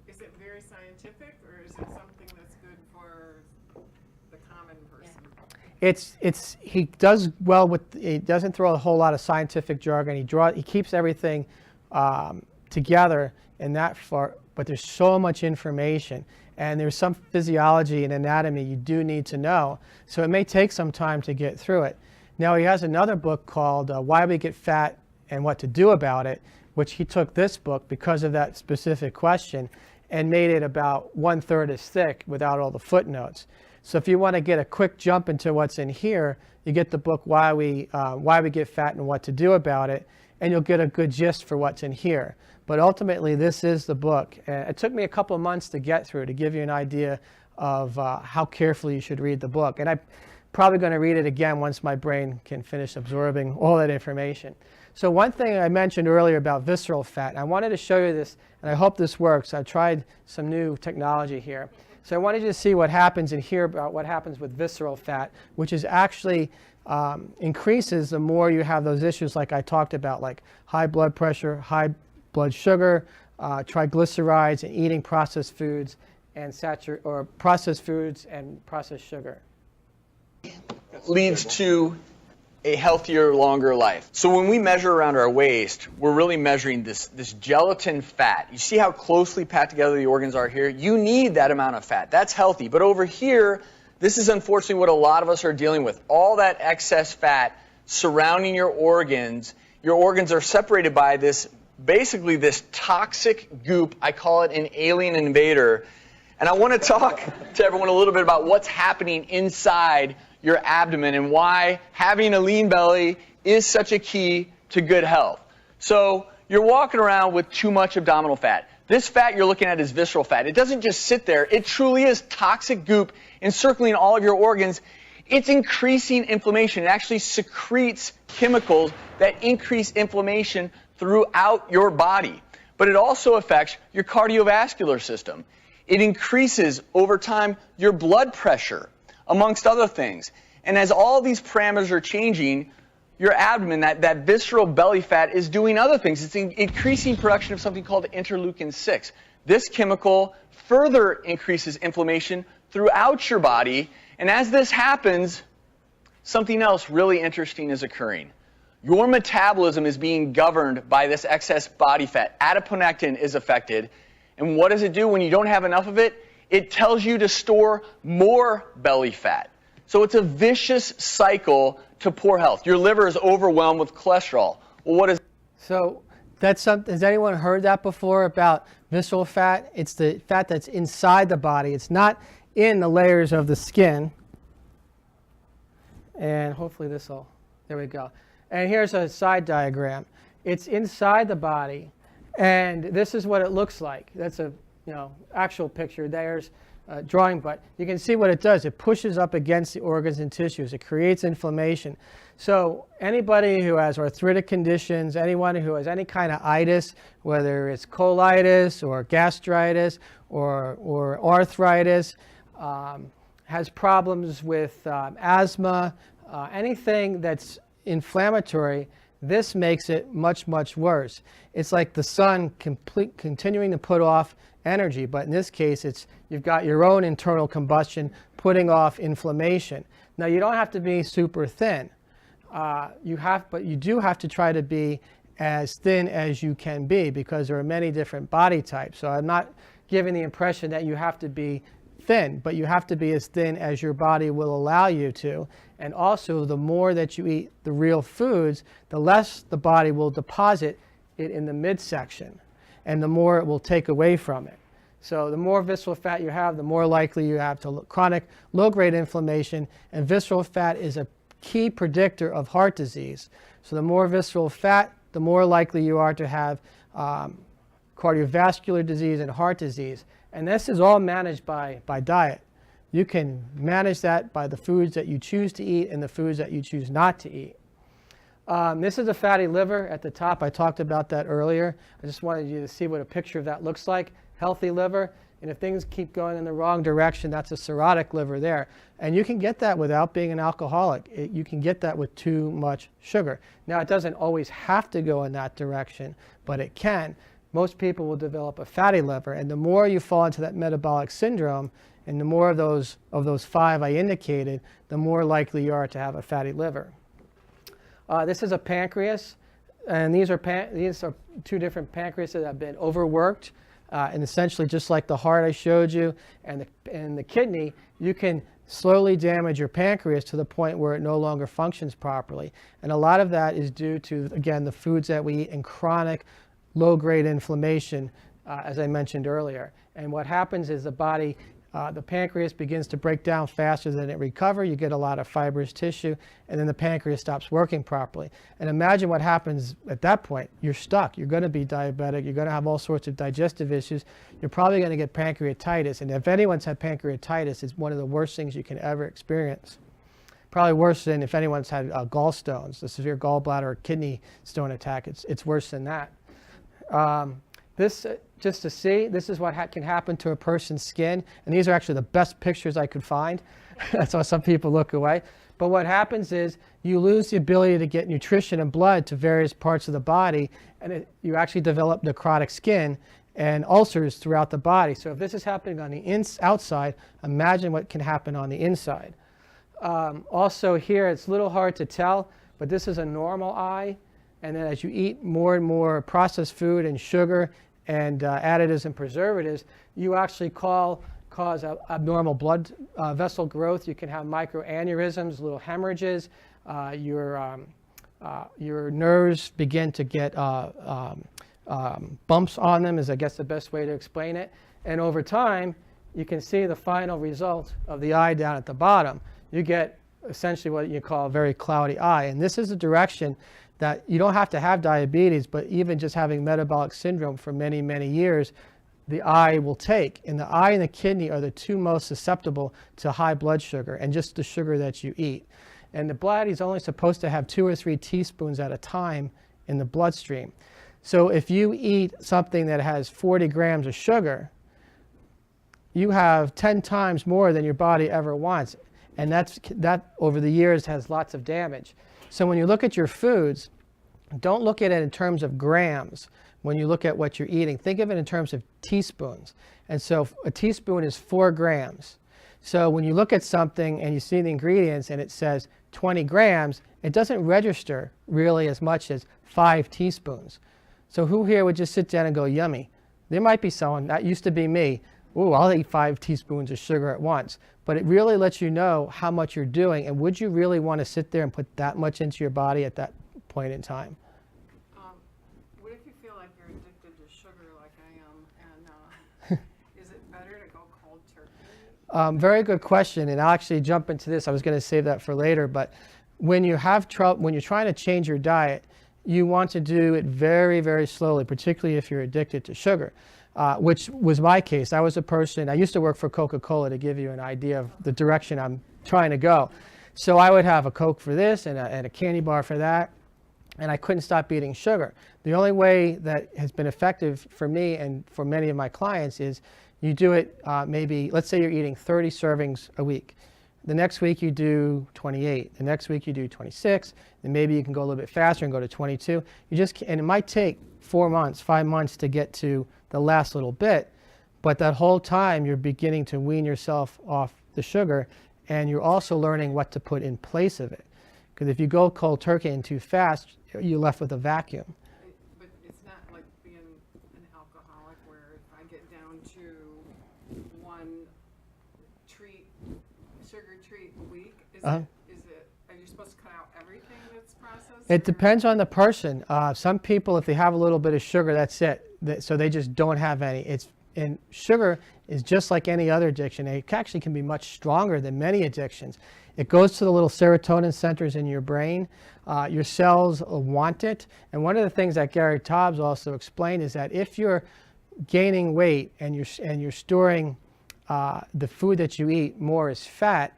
is it very scientific, or is it something that's good for the common person? He does well with. He doesn't throw a whole lot of scientific jargon. He keeps everything together in that far. But there's so much information, and there's some physiology and anatomy you do need to know. So it may take some time to get through it. Now he has another book called Why We Get Fat and What to Do About It, which he took this book because of that specific question and made it about 1/3 as thick without all the footnotes. So if you want to get a quick jump into what's in here, you get the book Why We Get Fat and What to Do About It, and you'll get a good gist for what's in here. But ultimately, this is the book. It took me a couple of months to get through to give you an idea of how carefully you should read the book. And I'm probably going to read it again once my brain can finish absorbing all that information. So one thing I mentioned earlier about visceral fat, and I wanted to show you this, and I hope this works. I tried some new technology here. So I wanted you to see what happens in here about what happens with visceral fat, which is actually increases the more you have those issues like I talked about, like high blood pressure, high blood sugar, triglycerides, and eating processed foods and processed foods and processed sugar. Leads to a healthier, longer life. So when we measure around our waist, we're really measuring this gelatin fat. You see how closely packed together the organs are here? You need that amount of fat. That's healthy. But over here, this is unfortunately what a lot of us are dealing with. All that excess fat surrounding your organs. Your organs are separated by basically this toxic goop. I call it an alien invader. And I want to talk to everyone a little bit about what's happening inside your abdomen and why having a lean belly is such a key to good health. So you're walking around with too much abdominal fat. This fat you're looking at is visceral fat. It doesn't just sit there. It truly is toxic goop encircling all of your organs. It's increasing inflammation. It actually secretes chemicals that increase inflammation throughout your body. But it also affects your cardiovascular system. It increases, over time, your blood pressure, amongst other things. And as all these parameters are changing, your abdomen, that visceral belly fat, is doing other things. It's increasing production of something called interleukin-6. This chemical further increases inflammation throughout your body. And as this happens, something else really interesting is occurring. Your metabolism is being governed by this excess body fat. Adiponectin is affected. And what does it do when you don't have enough of it? It tells you to store more belly fat. So it's a vicious cycle to poor health. Your liver is overwhelmed with cholesterol. Well, what is... So that's something, has anyone heard that before about visceral fat? It's the fat that's inside the body. It's not in the layers of the skin. And hopefully this will, there we go. And here's a side diagram. It's inside the body, and this is what it looks like. That's a actual picture. There's a drawing, but you can see what it does. It pushes up against the organs and tissues. It creates inflammation. So anybody who has arthritic conditions, anyone who has any kind of itis, whether it's colitis or gastritis or arthritis, has problems with asthma, anything that's inflammatory, this makes it much, much worse. It's like the sun continuing to put off energy, but in this case, you've got your own internal combustion putting off inflammation. Now, you don't have to be super thin. But you do have to try to be as thin as you can be, because there are many different body types. So I'm not giving the impression that you have to be thin, but you have to be as thin as your body will allow you to. And also, the more that you eat the real foods, the less the body will deposit it in the midsection, and the more it will take away from it. So the more visceral fat you have, the more likely you have to chronic low-grade inflammation, and visceral fat is a key predictor of heart disease. So the more visceral fat, the more likely you are to have cardiovascular disease and heart disease. And this is all managed by diet. You can manage that by the foods that you choose to eat and the foods that you choose not to eat. This is a fatty liver at the top. I talked about that earlier. I just wanted you to see what a picture of that looks like. Healthy liver. And if things keep going in the wrong direction, that's a cirrhotic liver there. And you can get that without being an alcoholic. You can get that with too much sugar. Now, it doesn't always have to go in that direction, but it can. Most people will develop a fatty liver, and the more you fall into that metabolic syndrome, and the more of those 5 I indicated, the more likely you are to have a fatty liver. This is a pancreas, and these are 2 different pancreas that have been overworked, and essentially just like the heart I showed you and the kidney, you can slowly damage your pancreas to the point where it no longer functions properly. And a lot of that is due to, again, the foods that we eat and chronic low-grade inflammation, as I mentioned earlier. And what happens is the body, the pancreas begins to break down faster than it recovers. You get a lot of fibrous tissue, and then the pancreas stops working properly. And imagine what happens at that point. You're stuck. You're going to be diabetic. You're going to have all sorts of digestive issues. You're probably going to get pancreatitis. And if anyone's had pancreatitis, it's one of the worst things you can ever experience. Probably worse than if anyone's had gallstones, a severe gallbladder or kidney stone attack. It's worse than that. Just to see, this is what can happen to a person's skin. And these are actually the best pictures I could find. That's why some people look away. But what happens is you lose the ability to get nutrition and blood to various parts of the body, and you actually develop necrotic skin and ulcers throughout the body. So if this is happening on the outside, imagine what can happen on the inside. Also here, it's a little hard to tell, but this is a normal eye. And then as you eat more and more processed food and sugar and additives and preservatives, you actually cause abnormal blood vessel growth. You can have microaneurysms, little hemorrhages. Your nerves begin to get bumps on them, is I guess the best way to explain it. And over time, you can see the final result of the eye down at the bottom. You get essentially what you call a very cloudy eye. And this is a direction that you don't have to have diabetes, but even just having metabolic syndrome for many, many years the eye will take. And the eye and the kidney are the two most susceptible to high blood sugar and just the sugar that you eat. And the body is only supposed to have 2 or 3 teaspoons at a time in the bloodstream. So if you eat something that has 40 grams of sugar, you have 10 times more than your body ever wants. And that over the years has lots of damage. So when you look at your foods, don't look at it in terms of grams. When you look at what you're eating, think of it in terms of teaspoons. And so a teaspoon is 4 grams. So when you look at something and you see the ingredients and it says 20 grams, it doesn't register really as much as 5 teaspoons. So who here would just sit down and go, yummy? There might be someone, that used to be me, ooh, I'll eat 5 teaspoons of sugar at once. But it really lets you know how much you're doing, and would you really want to sit there and put that much into your body at that point in time? What if you feel like you're addicted to sugar like I am, and is it better to go cold turkey? Very good question, and I'll actually jump into this. I was going to save that for later, but when you have trouble, when you're trying to change your diet, you want to do it very, very slowly, particularly if you're addicted to sugar, which was my case. I was a person, I used to work for Coca-Cola, to give you an idea of the direction I'm trying to go. So I would have a Coke for this and a candy bar for that, and I couldn't stop eating sugar. The only way that has been effective for me and for many of my clients is you do it maybe, let's say you're eating 30 servings a week. The next week you do 28. The next week you do 26. And maybe you can go a little bit faster and go to 22. And it might take 4 months, 5 months to get to the last little bit. But that whole time you're beginning to wean yourself off the sugar, and you're also learning what to put in place of it. Because if you go cold turkey and too fast, you're left with a vacuum. But it's not like being an alcoholic where if I get down to 1 sugar treat a week, are you supposed to cut out everything that's processed? It depends on the person. Some people, if they have a little bit of sugar, that's it. So they just don't have any. And sugar is just like any other addiction. It actually can be much stronger than many addictions. It goes to the little serotonin centers in your brain. Your cells want it. And one of the things that Gary Taubes also explained is that if you're gaining weight and you're storing the food that you eat more as fat,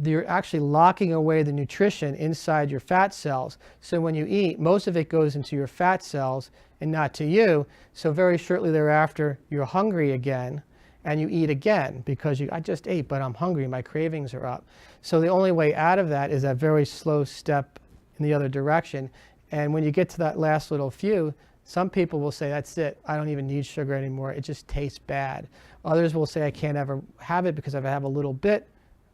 you're actually locking away the nutrition inside your fat cells. So when you eat, most of it goes into your fat cells and not to you. So very shortly thereafter, you're hungry again and you eat again because I just ate, but I'm hungry, my cravings are up. So the only way out of that is that very slow step in the other direction. And when you get to that last little few, some people will say, that's it, I don't even need sugar anymore, it just tastes bad. Others will say, I can't ever have it because if I have a little bit,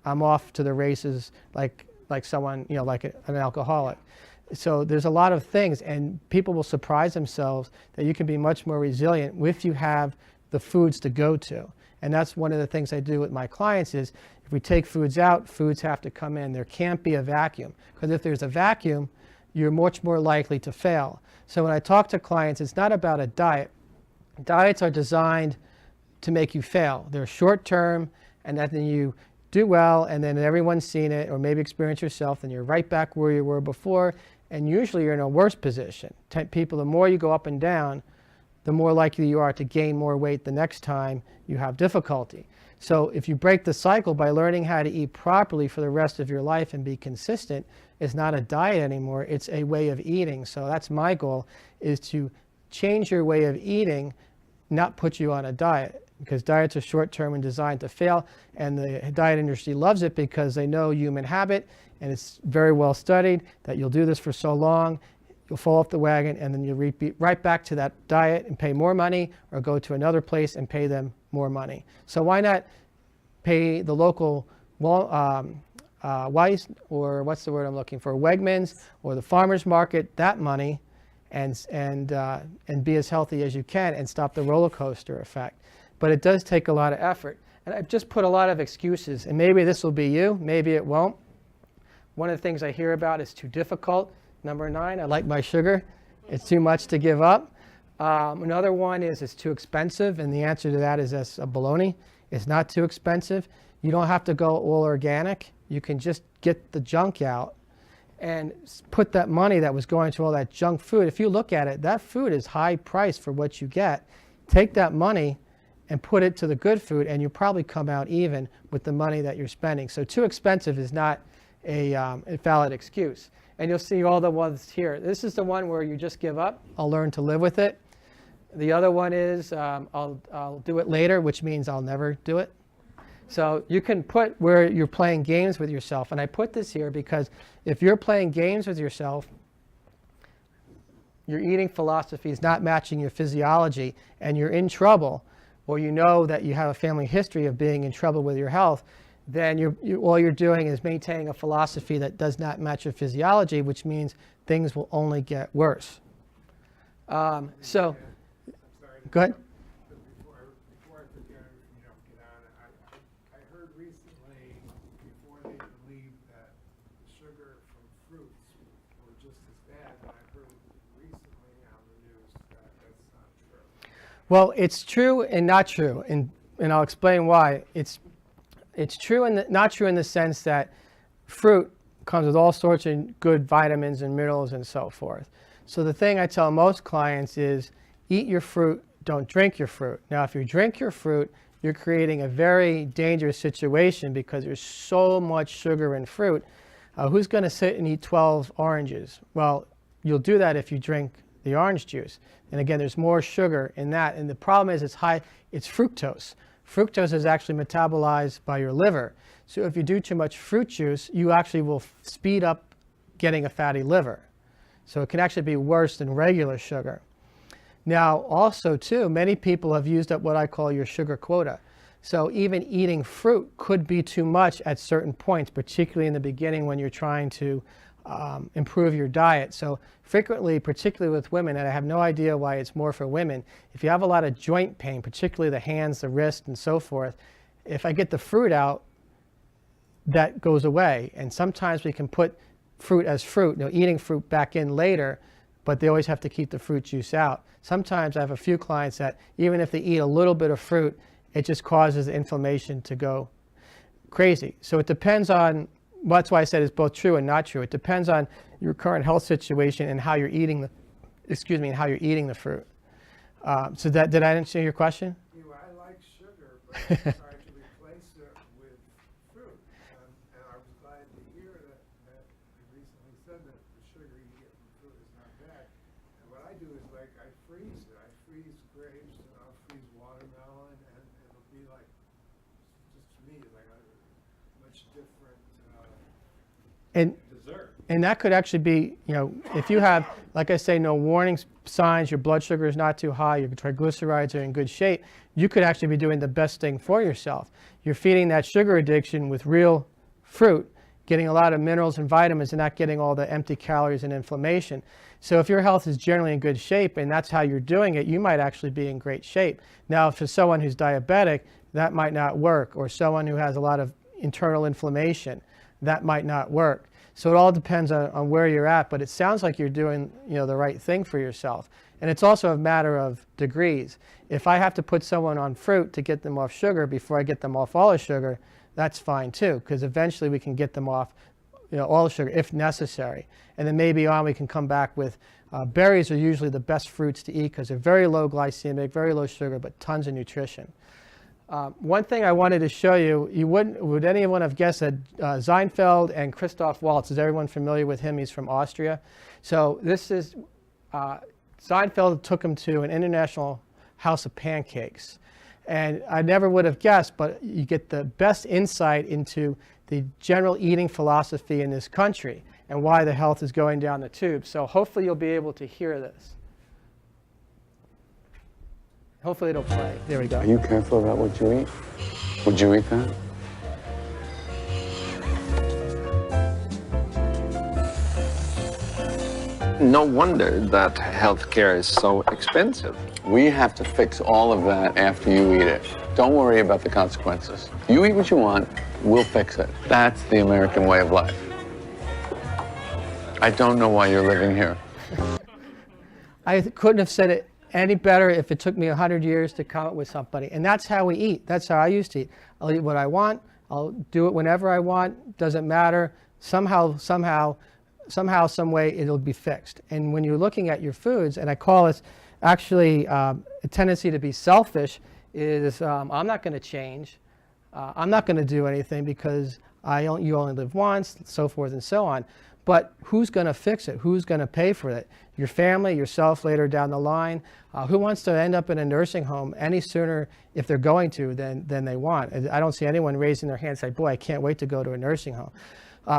I'm off to the races like someone, like an alcoholic. So there's a lot of things, and people will surprise themselves that you can be much more resilient if you have the foods to go to. And that's one of the things I do with my clients is if we take foods out, foods have to come in. There can't be a vacuum, because if there's a vacuum, you're much more likely to fail. So when I talk to clients, it's not about a diet. Diets are designed to make you fail. They're short term, and then you do well, and then everyone's seen it, or maybe experience yourself, and you're right back where you were before, and usually you're in a worse position. The more you go up and down, the more likely you are to gain more weight the next time you have difficulty. So if you break the cycle by learning how to eat properly for the rest of your life and be consistent, it's not a diet anymore, it's a way of eating. So that's my goal, is to change your way of eating, not put you on a diet. Because diets are short-term and designed to fail, and the diet industry loves it because they know human habit, and it's very well studied that you'll do this for so long, you'll fall off the wagon, and then you'll repeat right back to that diet and pay more money, or go to another place and pay them more money. So why not pay the local Weis, or what's the word I'm looking for, Wegmans, or the farmer's market, that money, and be as healthy as you can and stop the roller coaster effect. But it does take a lot of effort. And I've just put a lot of excuses, and maybe this will be you, maybe it won't. One of the things I hear about is too difficult. Number 9, I like my sugar. It's too much to give up. Another one is it's too expensive, and the answer to that is that's a baloney. It's not too expensive. You don't have to go all organic. You can just get the junk out and put that money that was going to all that junk food. If you look at it, that food is high priced for what you get. Take that money and put it to the good food, and you'll probably come out even with the money that you're spending. So too expensive is not a valid excuse. And you'll see all the ones here. This is the one where you just give up. I'll learn to live with it. The other one is I'll do it later, which means I'll never do it. So you can put where you're playing games with yourself. And I put this here because if you're playing games with yourself, your eating philosophy is not matching your physiology, and you're in trouble, or you know that you have a family history of being in trouble with your health, then all you're doing is maintaining a philosophy that does not match your physiology, which means things will only get worse. I'm sorry. Go ahead. Before I forget, get on it, I heard recently, before they believed that the sugar from fruits were just as bad, and I heard recently on the news that that's not true. Well, it's true and not true, and I'll explain why. It's true and not true in the sense that fruit comes with all sorts of good vitamins and minerals and so forth. So the thing I tell most clients is eat your fruit, don't drink your fruit. Now, if you drink your fruit, you're creating a very dangerous situation because there's so much sugar in fruit. Who's going to sit and eat 12 oranges? Well, you'll do that if you drink the orange juice. And again, there's more sugar in that. And the problem is it's fructose. Fructose is actually metabolized by your liver. So if you do too much fruit juice, you actually will speed up getting a fatty liver. So it can actually be worse than regular sugar. Now, also too, many people have used up what I call your sugar quota. So even eating fruit could be too much at certain points, particularly in the beginning when you're trying to improve your diet. So frequently, particularly with women, and I have no idea why it's more for women, if you have a lot of joint pain, particularly the hands, the wrist, and so forth, if I get the fruit out, that goes away. And sometimes we can put fruit as fruit, eating fruit back in later, but they always have to keep the fruit juice out. Sometimes I have a few clients that even if they eat a little bit of fruit, it just causes the inflammation to go crazy. So it depends on, that's why I said it's both true and not true. It depends on your current health situation and how you're eating the fruit. So did I answer your question? I like sugar, but it's hard to replace it with fruit. And I was glad to hear that you recently said that the sugar you get from fruit is not bad. And what I do is I freeze it. I freeze grapes and I'll freeze watermelon, and it'll be like, just to me, like a much different dessert. And that could actually be, if you have, like I say, no warning signs, your blood sugar is not too high, your triglycerides are in good shape, you could actually be doing the best thing for yourself. You're feeding that sugar addiction with real fruit, getting a lot of minerals and vitamins and not getting all the empty calories and inflammation. So if your health is generally in good shape and that's how you're doing it, you might actually be in great shape. Now, for someone who's diabetic, that might not work, or someone who has a lot of internal inflammation, that might not work. So it all depends on where you're at, but it sounds like you're doing the right thing for yourself. And it's also a matter of degrees. If I have to put someone on fruit to get them off sugar before I get them off all the sugar, that's fine too, because eventually we can get them off all the sugar if necessary. And then maybe we can come back with berries are usually the best fruits to eat because they're very low glycemic, very low sugar, but tons of nutrition. One thing I wanted to show you, would anyone have guessed that Seinfeld and Christoph Waltz, is everyone familiar with him? He's from Austria. So this is, Seinfeld took him to an international house of pancakes. And I never would have guessed, but you get the best insight into the general eating philosophy in this country and why the health is going down the tube. So hopefully you'll be able to hear this. Hopefully it'll play. There we go. Are you careful about what you eat? Would you eat that? No wonder that healthcare is so expensive. We have to fix all of that after you eat it. Don't worry about the consequences. You eat what you want, we'll fix it. That's the American way of life. I don't know why you're living here. I couldn't have said it any better if it took me 100 years to come up with somebody. And that's how we eat. That's how I used to eat. I'll eat what I want. I'll do it whenever I want. Doesn't matter. Somehow, some way, it'll be fixed. And when you're looking at your foods, and I call it actually a tendency to be selfish, is I'm not going to change. I'm not going to do anything because you only live once, so forth and so on. But who's going to fix it? Who's going to pay for it? Your family, yourself later down the line. Who wants to end up in a nursing home any sooner if they're going to than they want? I don't see anyone raising their hand and say, boy, I can't wait to go to a nursing home.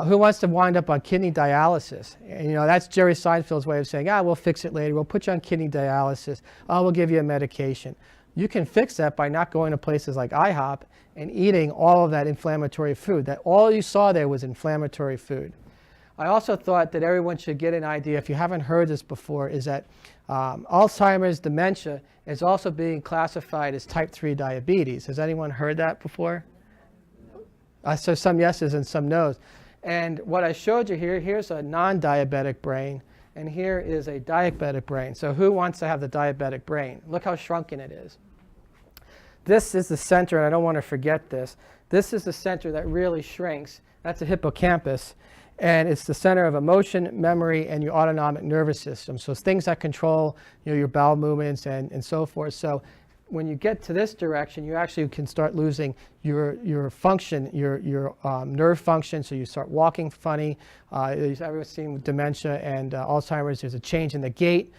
Who wants to wind up on kidney dialysis? And, that's Jerry Seinfeld's way of saying, we'll fix it later. We'll put you on kidney dialysis. We'll give you a medication. You can fix that by not going to places like IHOP and eating all of that inflammatory food. That all you saw there was inflammatory food. I also thought that everyone should get an idea, if you haven't heard this before, is that Alzheimer's dementia is also being classified as type 3 diabetes. Has anyone heard that before? So some yeses and some nos. And what I showed you here, here's a non-diabetic brain, and here is a diabetic brain. So who wants to have the diabetic brain? Look how shrunken it is. This is the center, and I don't want to forget this. This is the center that really shrinks. That's the hippocampus. And it's the center of emotion, memory, and your autonomic nervous system. So it's things that control your bowel movements and so forth. So when you get to this direction, you actually can start losing your function, your nerve function. So you start walking funny. Everyone's seen dementia and Alzheimer's. There's a change in the gait.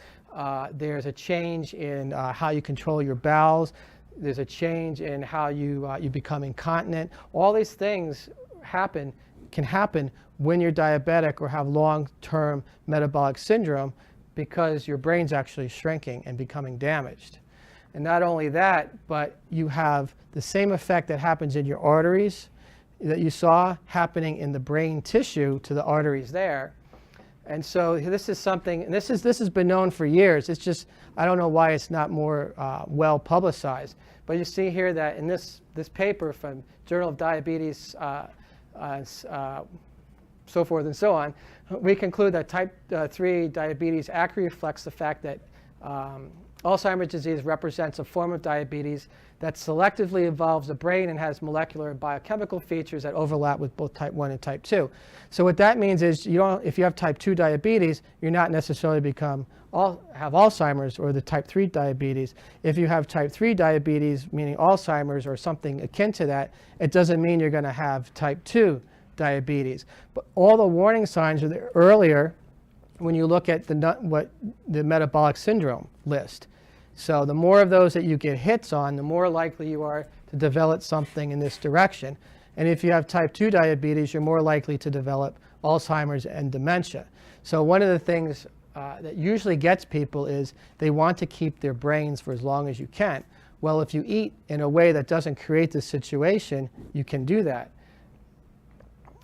There's a change in how you control your bowels. There's a change in how you become incontinent. All these things can happen when you're diabetic or have long-term metabolic syndrome because your brain's actually shrinking and becoming damaged. And not only that, but you have the same effect that happens in your arteries that you saw happening in the brain tissue to the arteries there. And so this is something, and this has been known for years. It's just, I don't know why it's not more well publicized. But you see here that in this paper from Journal of Diabetes, so forth and so on, we conclude that type 3 diabetes accurately reflects the fact that Alzheimer's disease represents a form of diabetes that selectively involves the brain and has molecular and biochemical features that overlap with both type 1 and type 2. So what that means is if you have type 2 diabetes, you're not necessarily have Alzheimer's or the type 3 diabetes. If you have type 3 diabetes, meaning Alzheimer's or something akin to that, it doesn't mean you're going to have type 2 diabetes. But all the warning signs are there earlier when you look at the metabolic syndrome list. So the more of those that you get hits on, the more likely you are to develop something in this direction. And if you have type 2 diabetes, you're more likely to develop Alzheimer's and dementia. So one of the things that usually gets people is they want to keep their brains for as long as you can. Well, if you eat in a way that doesn't create this situation, you can do that.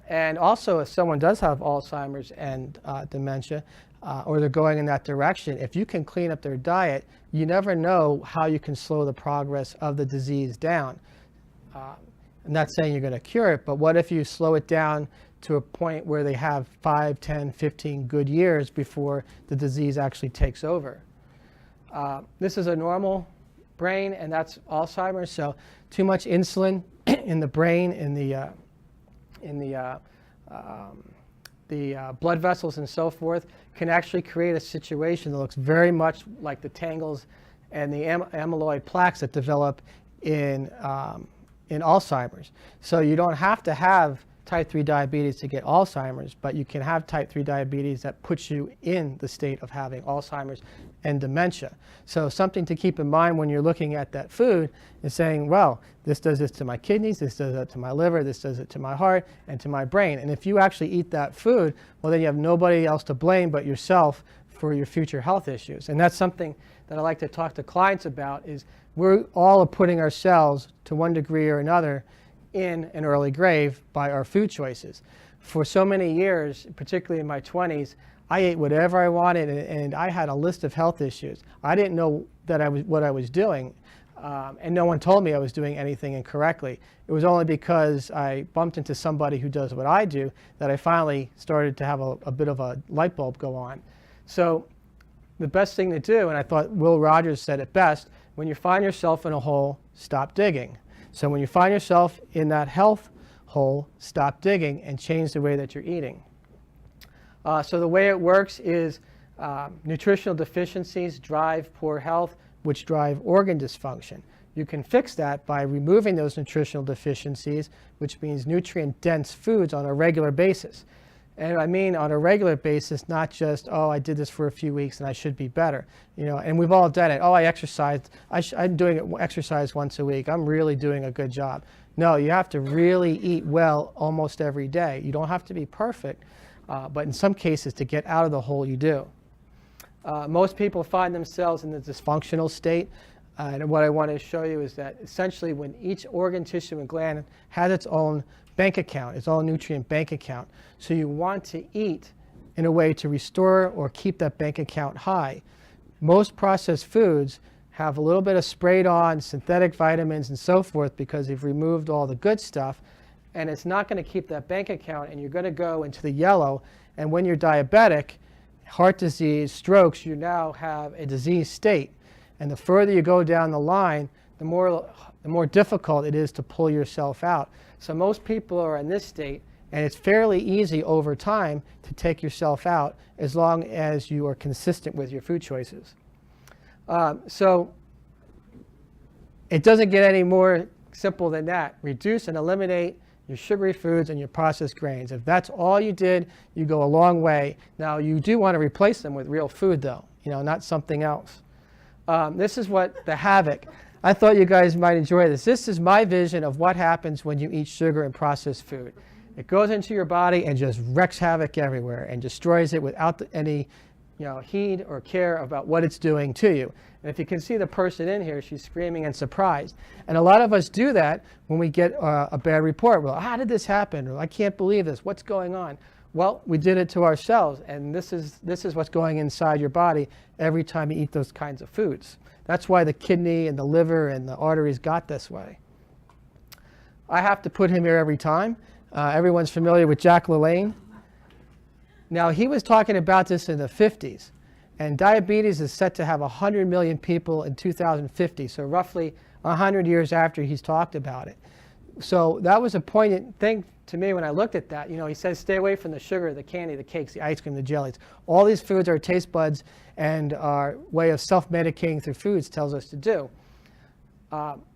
And also, if someone does have Alzheimer's and dementia, or they're going in that direction, if you can clean up their diet, you never know how you can slow the progress of the disease down. I'm not saying you're going to cure it, but what if you slow it down to a point where they have 5, 10, 15 good years before the disease actually takes over? This is a normal brain, and that's Alzheimer's. So too much insulin in the brain, in the blood vessels and so forth, can actually create a situation that looks very much like the tangles and the amyloid plaques that develop in Alzheimer's. So you don't have to have type 3 diabetes to get Alzheimer's, but you can have type 3 diabetes that puts you in the state of having Alzheimer's and dementia. So something to keep in mind when you're looking at that food is saying, well, this does this to my kidneys, this does that to my liver, this does it to my heart and to my brain. And if you actually eat that food, well, then you have nobody else to blame but yourself for your future health issues. And that's something that I like to talk to clients about, is we're all putting ourselves to one degree or another in an early grave by our food choices. For so many years, particularly in my 20s, I ate whatever I wanted, and I had a list of health issues. I didn't know what I was doing, and no one told me I was doing anything incorrectly. It was only because I bumped into somebody who does what I do that I finally started to have a bit of a light bulb go on. So the best thing to do, and I thought Will Rogers said it best, when you find yourself in a hole, stop digging. So when you find yourself in that health hole, stop digging and change the way that you're eating. So the way it works is nutritional deficiencies drive poor health, which drive organ dysfunction. You can fix that by removing those nutritional deficiencies, which means nutrient-dense foods on a regular basis. And I mean on a regular basis, not just, oh, I did this for a few weeks and I should be better. You know, and we've all done it. Oh, I exercised. I'm doing exercise once a week. I'm really doing a good job. No, you have to really eat well almost every day. You don't have to be perfect, but in some cases, to get out of the hole, you do. Most people find themselves in a dysfunctional state. And what I want to show you is that essentially when each organ, tissue, and gland has its own bank account, its own nutrient bank account. So you want to eat in a way to restore or keep that bank account high. Most processed foods have a little bit of sprayed on synthetic vitamins and so forth because they've removed all the good stuff, and it's not going to keep that bank account, and you're going to go into the yellow. And when you're diabetic, heart disease, strokes, you now have a disease state. And the further you go down the line, the more difficult it is to pull yourself out. So most people are in this state, and it's fairly easy over time to take yourself out as long as you are consistent with your food choices. So it doesn't get any more simple than that. Reduce and eliminate your sugary foods and your processed grains. If that's all you did, you go a long way. Now, you do want to replace them with real food, though, you know, not something else. This is what the havoc. I thought you guys might enjoy this. This is my vision of what happens when you eat sugar and processed food. It goes into your body and just wreaks havoc everywhere and destroys it without any, you know, heed or care about what it's doing to you. And if you can see the person in here, she's screaming and surprised. And a lot of us do that when we get a bad report. Well, how did this happen? Or I can't believe this. What's going on? Well, we did it to ourselves, and this is what's going inside your body every time you eat those kinds of foods. That's why the kidney and the liver and the arteries got this way. I have to put him here every time. Everyone's familiar with Jack LaLanne. Now, he was talking about this in the 50s, and diabetes is set to have 100 million people in 2050, so roughly 100 years after he's talked about it. So that was a poignant thing to me when I looked at that. You know, he says stay away from the sugar, the candy, the cakes, the ice cream, the jellies. All these foods are taste buds, and our way of self-medicating through foods tells us to do.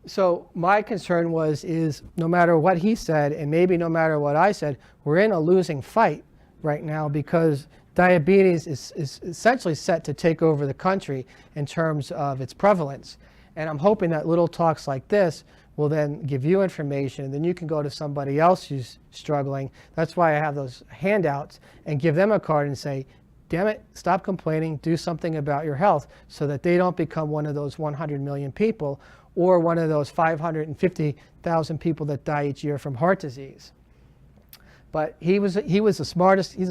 So my concern is no matter what he said, and maybe no matter what I said, we're in a losing fight right now because diabetes is essentially set to take over the country in terms of its prevalence. And I'm hoping that little talks like this will then give you information, and then you can go to somebody else who's struggling. That's why I have those handouts and give them a card and say, damn it, stop complaining, do something about your health so that they don't become one of those 100 million people or one of those 550,000 people that die each year from heart disease. But he's the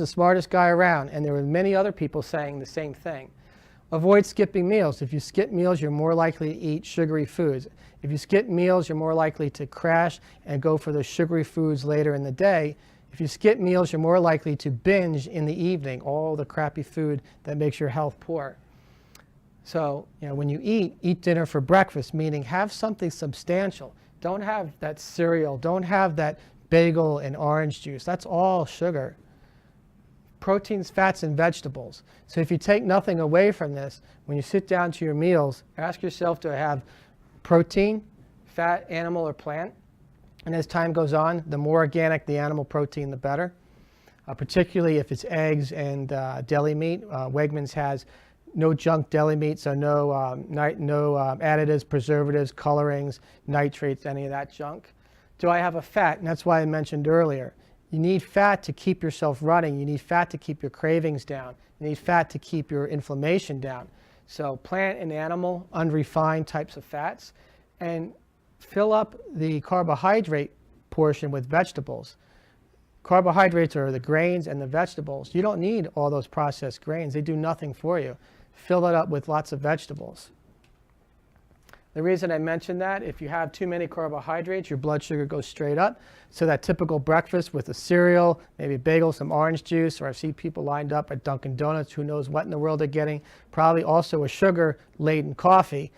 smartest guy around, and there were many other people saying the same thing. Avoid skipping meals. If you skip meals, you're more likely to eat sugary foods. If you skip meals, you're more likely to crash and go for those sugary foods later in the day. If you skip meals, you're more likely to binge in the evening, all the crappy food that makes your health poor. So, you know, when you eat dinner for breakfast, meaning have something substantial. Don't have that cereal. Don't have that bagel and orange juice. That's all sugar. Proteins, fats, and vegetables. So if you take nothing away from this, when you sit down to your meals, ask yourself to have protein, fat, animal, or plant. And as time goes on, the more organic the animal protein, the better. Particularly if it's eggs and deli meat. Wegmans has no junk deli meat, so no additives, preservatives, colorings, nitrates, any of that junk. Do I have a fat? And that's why I mentioned earlier. You need fat to keep yourself running. You need fat to keep your cravings down. You need fat to keep your inflammation down. So plant and animal, unrefined types of fats, and fill up the carbohydrate portion with vegetables. Carbohydrates are the grains and the vegetables. You don't need all those processed grains. They do nothing for you. Fill it up with lots of vegetables. The reason I mention that, if you have too many carbohydrates, your blood sugar goes straight up. So that typical breakfast with a cereal, maybe a bagel, some orange juice, or I see people lined up at Dunkin' Donuts, who knows what in the world they're getting, probably also a sugar-laden coffee.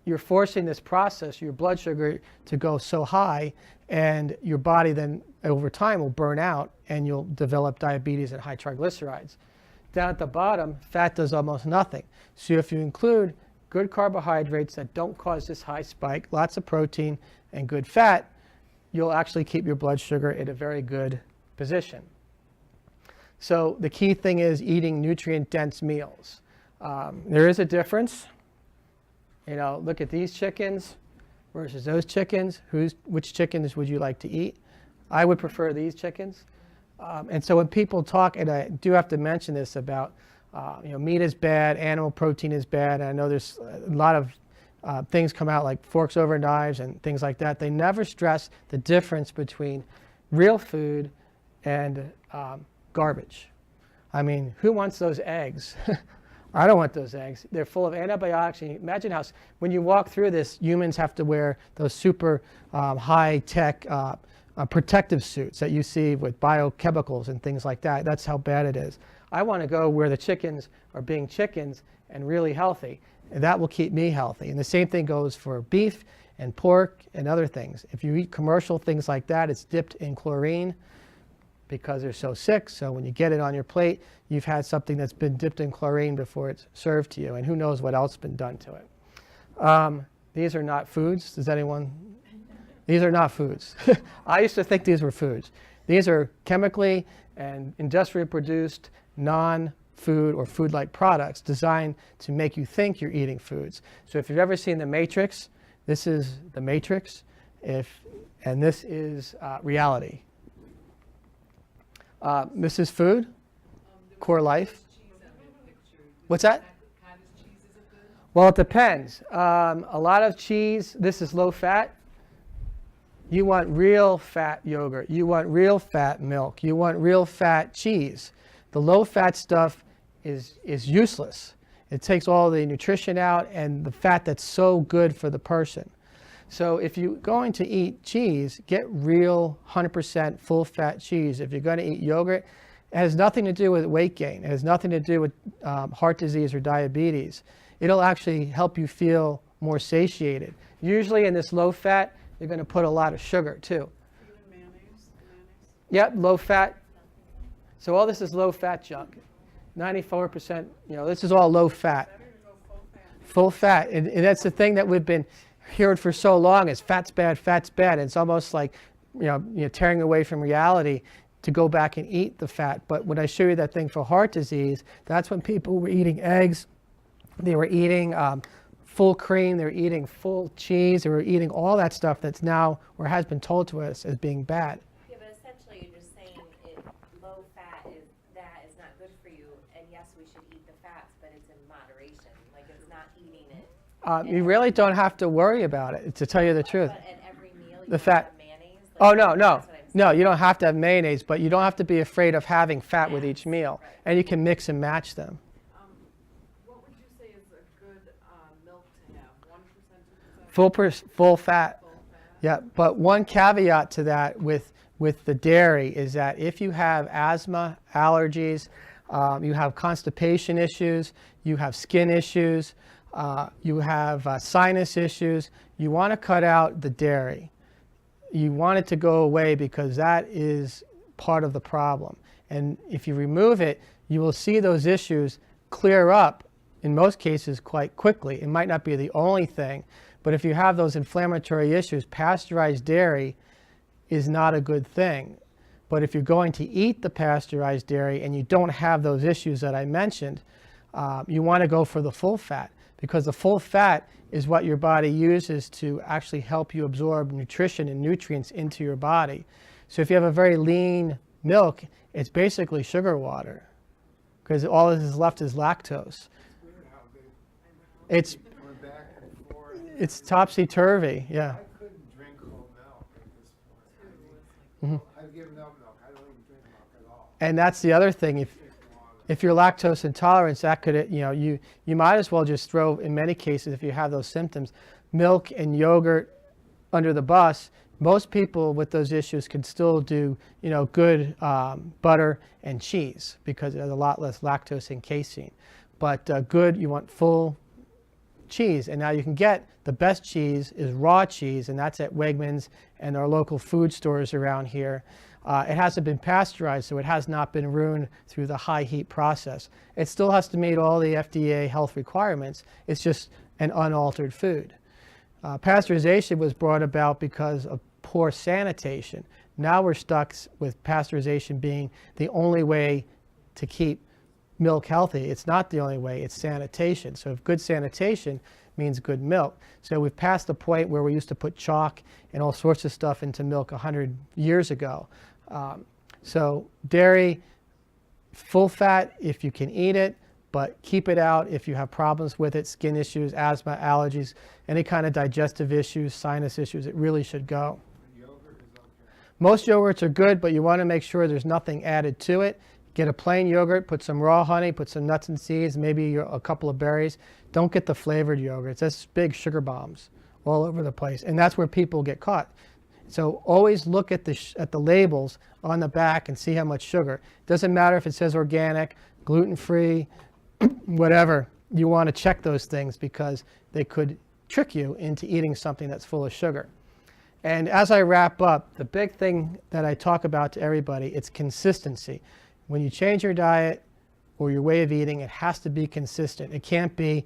You're forcing this process, your blood sugar, to go so high, and your body then over time will burn out and you'll develop diabetes and high triglycerides. Down at the bottom, fat does almost nothing. So if you include good carbohydrates that don't cause this high spike, lots of protein, and good fat, you'll actually keep your blood sugar in a very good position. So the key thing is eating nutrient-dense meals. There is a difference. You know, look at these chickens versus those chickens. Which chickens would you like to eat? I would prefer these chickens. And so when people talk, and I do have to mention this about, you know, meat is bad, animal protein is bad. And I know there's a lot of things come out like forks over knives and things like that. They never stress the difference between real food and garbage. I mean, who wants those eggs? I don't want those eggs. They're full of antibiotics. And imagine how, when you walk through this, humans have to wear those super high-tech protective suits that you see with biochemicals and things like that. That's how bad it is. I want to go where the chickens are being chickens and really healthy. And that will keep me healthy. And the same thing goes for beef and pork and other things. If you eat commercial things like that, it's dipped in chlorine because they're so sick. So when you get it on your plate, you've had something that's been dipped in chlorine before it's served to you. And who knows what else has been done to it. These are not foods. Does anyone? These are not foods. I used to think these were foods. These are chemically and industrially produced non-food or food-like products designed to make you think you're eating foods. So if you've ever seen The Matrix, this is The Matrix, and this is reality. This is food, CoreLife. What's that? Well, it depends. A lot of cheese, this is low fat. You want real fat yogurt. You want real fat milk. You want real fat cheese. The low fat stuff is useless. It takes all the nutrition out and the fat that's so good for the person. So if you're going to eat cheese, get real 100% full fat cheese. If you're going to eat yogurt, it has nothing to do with weight gain. It has nothing to do with heart disease or diabetes. It'll actually help you feel more satiated. Usually in this low fat, you're going to put a lot of sugar too. Even mayonnaise? Yep, low fat. So all this is low fat junk. 94%, you know, this is all low fat. Better to go full fat. Full fat. And that's the thing that we've been hearing for so long is fat's bad, fat's bad. And it's almost like, you know, tearing away from reality to go back and eat the fat. But when I show you that thing for heart disease, that's when people were eating eggs. They were eating full cream, they were eating full cheese, they were eating all that stuff that's now, or has been told to us as being bad. Yeah, but essentially you're just saying low fat is not good for you, and yes, we should eat the fats, but it's in moderation. Like it's not eating it. You really don't have to worry about it, to tell you the truth. But at every meal, you The fat. have mayonnaise. Oh, no, no. That's what I'm saying. No, you don't have to have mayonnaise, but you don't have to be afraid of having fat with each meal. Right. And you can mix and match them. What would you say is a good milk to have? 1%, 2%? Full fat. Full fat? Yeah, but one caveat to that with the dairy is that if you have asthma, allergies, you have constipation issues, you have skin issues, you have sinus issues, you want to cut out the dairy. You want it to go away because that is part of the problem. And if you remove it, you will see those issues clear up in most cases quite quickly. It might not be the only thing, but if you have those inflammatory issues, pasteurized dairy is not a good thing. But if you're going to eat the pasteurized dairy and you don't have those issues that I mentioned, you want to go for the full fat, because the full fat is what your body uses to actually help you absorb nutrition and nutrients into your body. So if you have a very lean milk, it's basically sugar water, because all that is left is lactose. Weird how they It's went back and forth. it's topsy-turvy, yeah. I couldn't drink whole milk at this point. Mhm. I've given up milk. I don't even drink milk at all. And that's the other thing. If you're lactose intolerant, that could, you know, you might as well just throw, in many cases, if you have those symptoms, milk and yogurt under the bus. Most people with those issues can still do, you know, good butter and cheese because it has a lot less lactose and casein. But good, you want full cheese. And now you can get the best cheese is raw cheese, and that's at Wegmans and our local food stores around here. It hasn't been pasteurized, so it has not been ruined through the high heat process. It still has to meet all the FDA health requirements. It's just an unaltered food. Pasteurization was brought about because of poor sanitation. Now we're stuck with pasteurization being the only way to keep milk healthy. It's not the only way, it's sanitation. So if good sanitation means good milk. So we've passed the point where we used to put chalk and all sorts of stuff into milk 100 years ago. So dairy, full fat if you can eat it, but keep it out if you have problems with it, skin issues, asthma, allergies, any kind of digestive issues, sinus issues, it really should go. Yogurt is okay. Most yogurts are good, but you want to make sure there's nothing added to it. Get a plain yogurt, put some raw honey, put some nuts and seeds, maybe a couple of berries. Don't get the flavored yogurts. That's big sugar bombs all over the place, and that's where people get caught. So always look at the labels on the back and see how much sugar. It doesn't matter if it says organic, gluten-free, whatever. You want to check those things because they could trick you into eating something that's full of sugar. And as I wrap up, the big thing that I talk about to everybody, it's consistency. When you change your diet or your way of eating, it has to be consistent. It can't be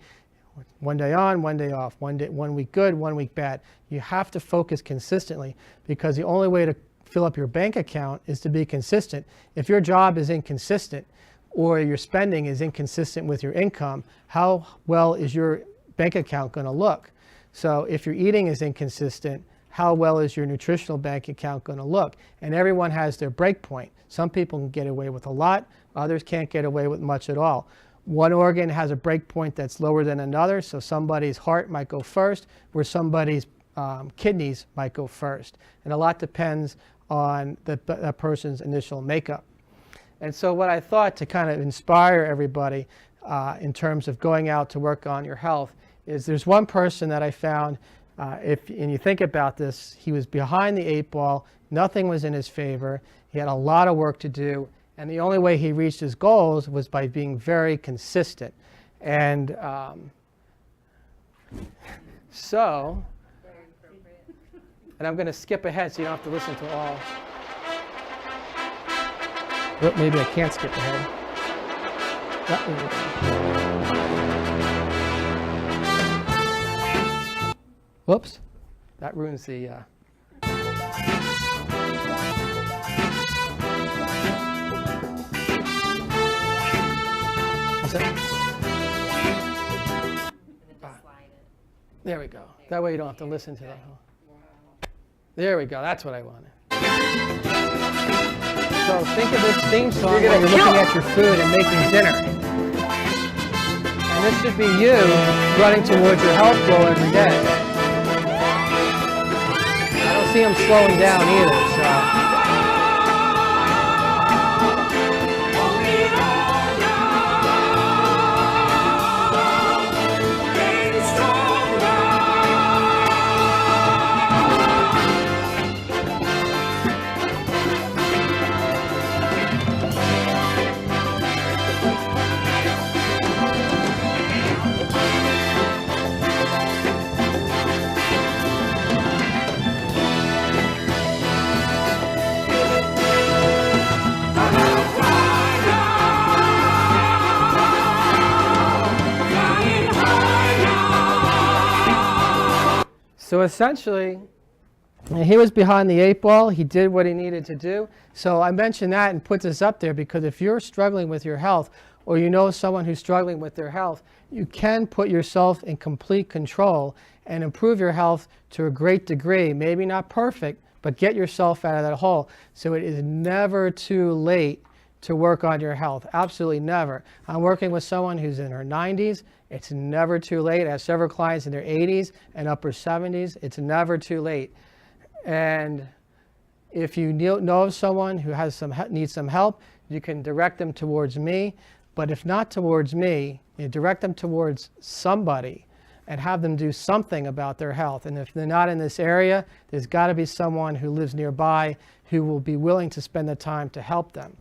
one day on, one day off, one week good, 1 week bad. You have to focus consistently because the only way to fill up your bank account is to be consistent. If your job is inconsistent or your spending is inconsistent with your income, how well is your bank account going to look? So if your eating is inconsistent, how well is your nutritional bank account going to look? And everyone has their break point. Some people can get away with a lot, others can't get away with much at all. One organ has a break point that's lower than another, so somebody's heart might go first, where somebody's kidneys might go first. And a lot depends on that person's initial makeup. And so what I thought to kind of inspire everybody in terms of going out to work on your health is there's one person that I found, and you think about this, he was behind the 8 ball, nothing was in his favor, he had a lot of work to do, and the only way he reached his goals was by being very consistent. And so, and I'm going to skip ahead so you don't have to listen to all. Well, maybe I can't skip ahead. Whoops, that ruins the. There we go. That way you don't have to listen to that. There we go. That's what I wanted. So think of this theme song when you're looking at your food and making dinner. And this should be you running towards your health goal every day. I don't see him slowing down either. So. So essentially, he was behind the 8 ball. He did what he needed to do. So I mentioned that and put this up there because if you're struggling with your health or you know someone who's struggling with their health, you can put yourself in complete control and improve your health to a great degree. Maybe not perfect, but get yourself out of that hole. So it is never too late to work on your health. Absolutely never. I'm working with someone who's in her 90s. It's never too late. I have several clients in their 80s and upper 70s. It's never too late. And if you know of someone who needs some help, you can direct them towards me. But if not towards me, you direct them towards somebody and have them do something about their health. And if they're not in this area, there's got to be someone who lives nearby who will be willing to spend the time to help them.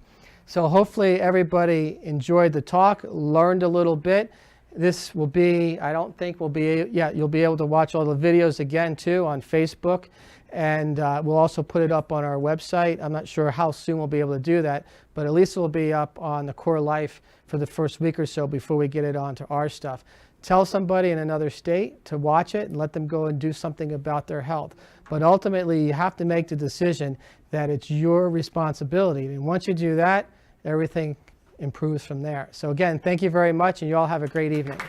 So hopefully everybody enjoyed the talk, learned a little bit, this will be, I don't think we'll be, yeah, you'll be able to watch all the videos again too on Facebook. And we'll also put it up on our website. I'm not sure how soon we'll be able to do that, but at least it will be up on the CoreLife for the first week or so before we get it onto our stuff. Tell somebody in another state to watch it and let them go and do something about their health. But ultimately, you have to make the decision that it's your responsibility. And once you do that, everything improves from there. So again, thank you very much, and you all have a great evening.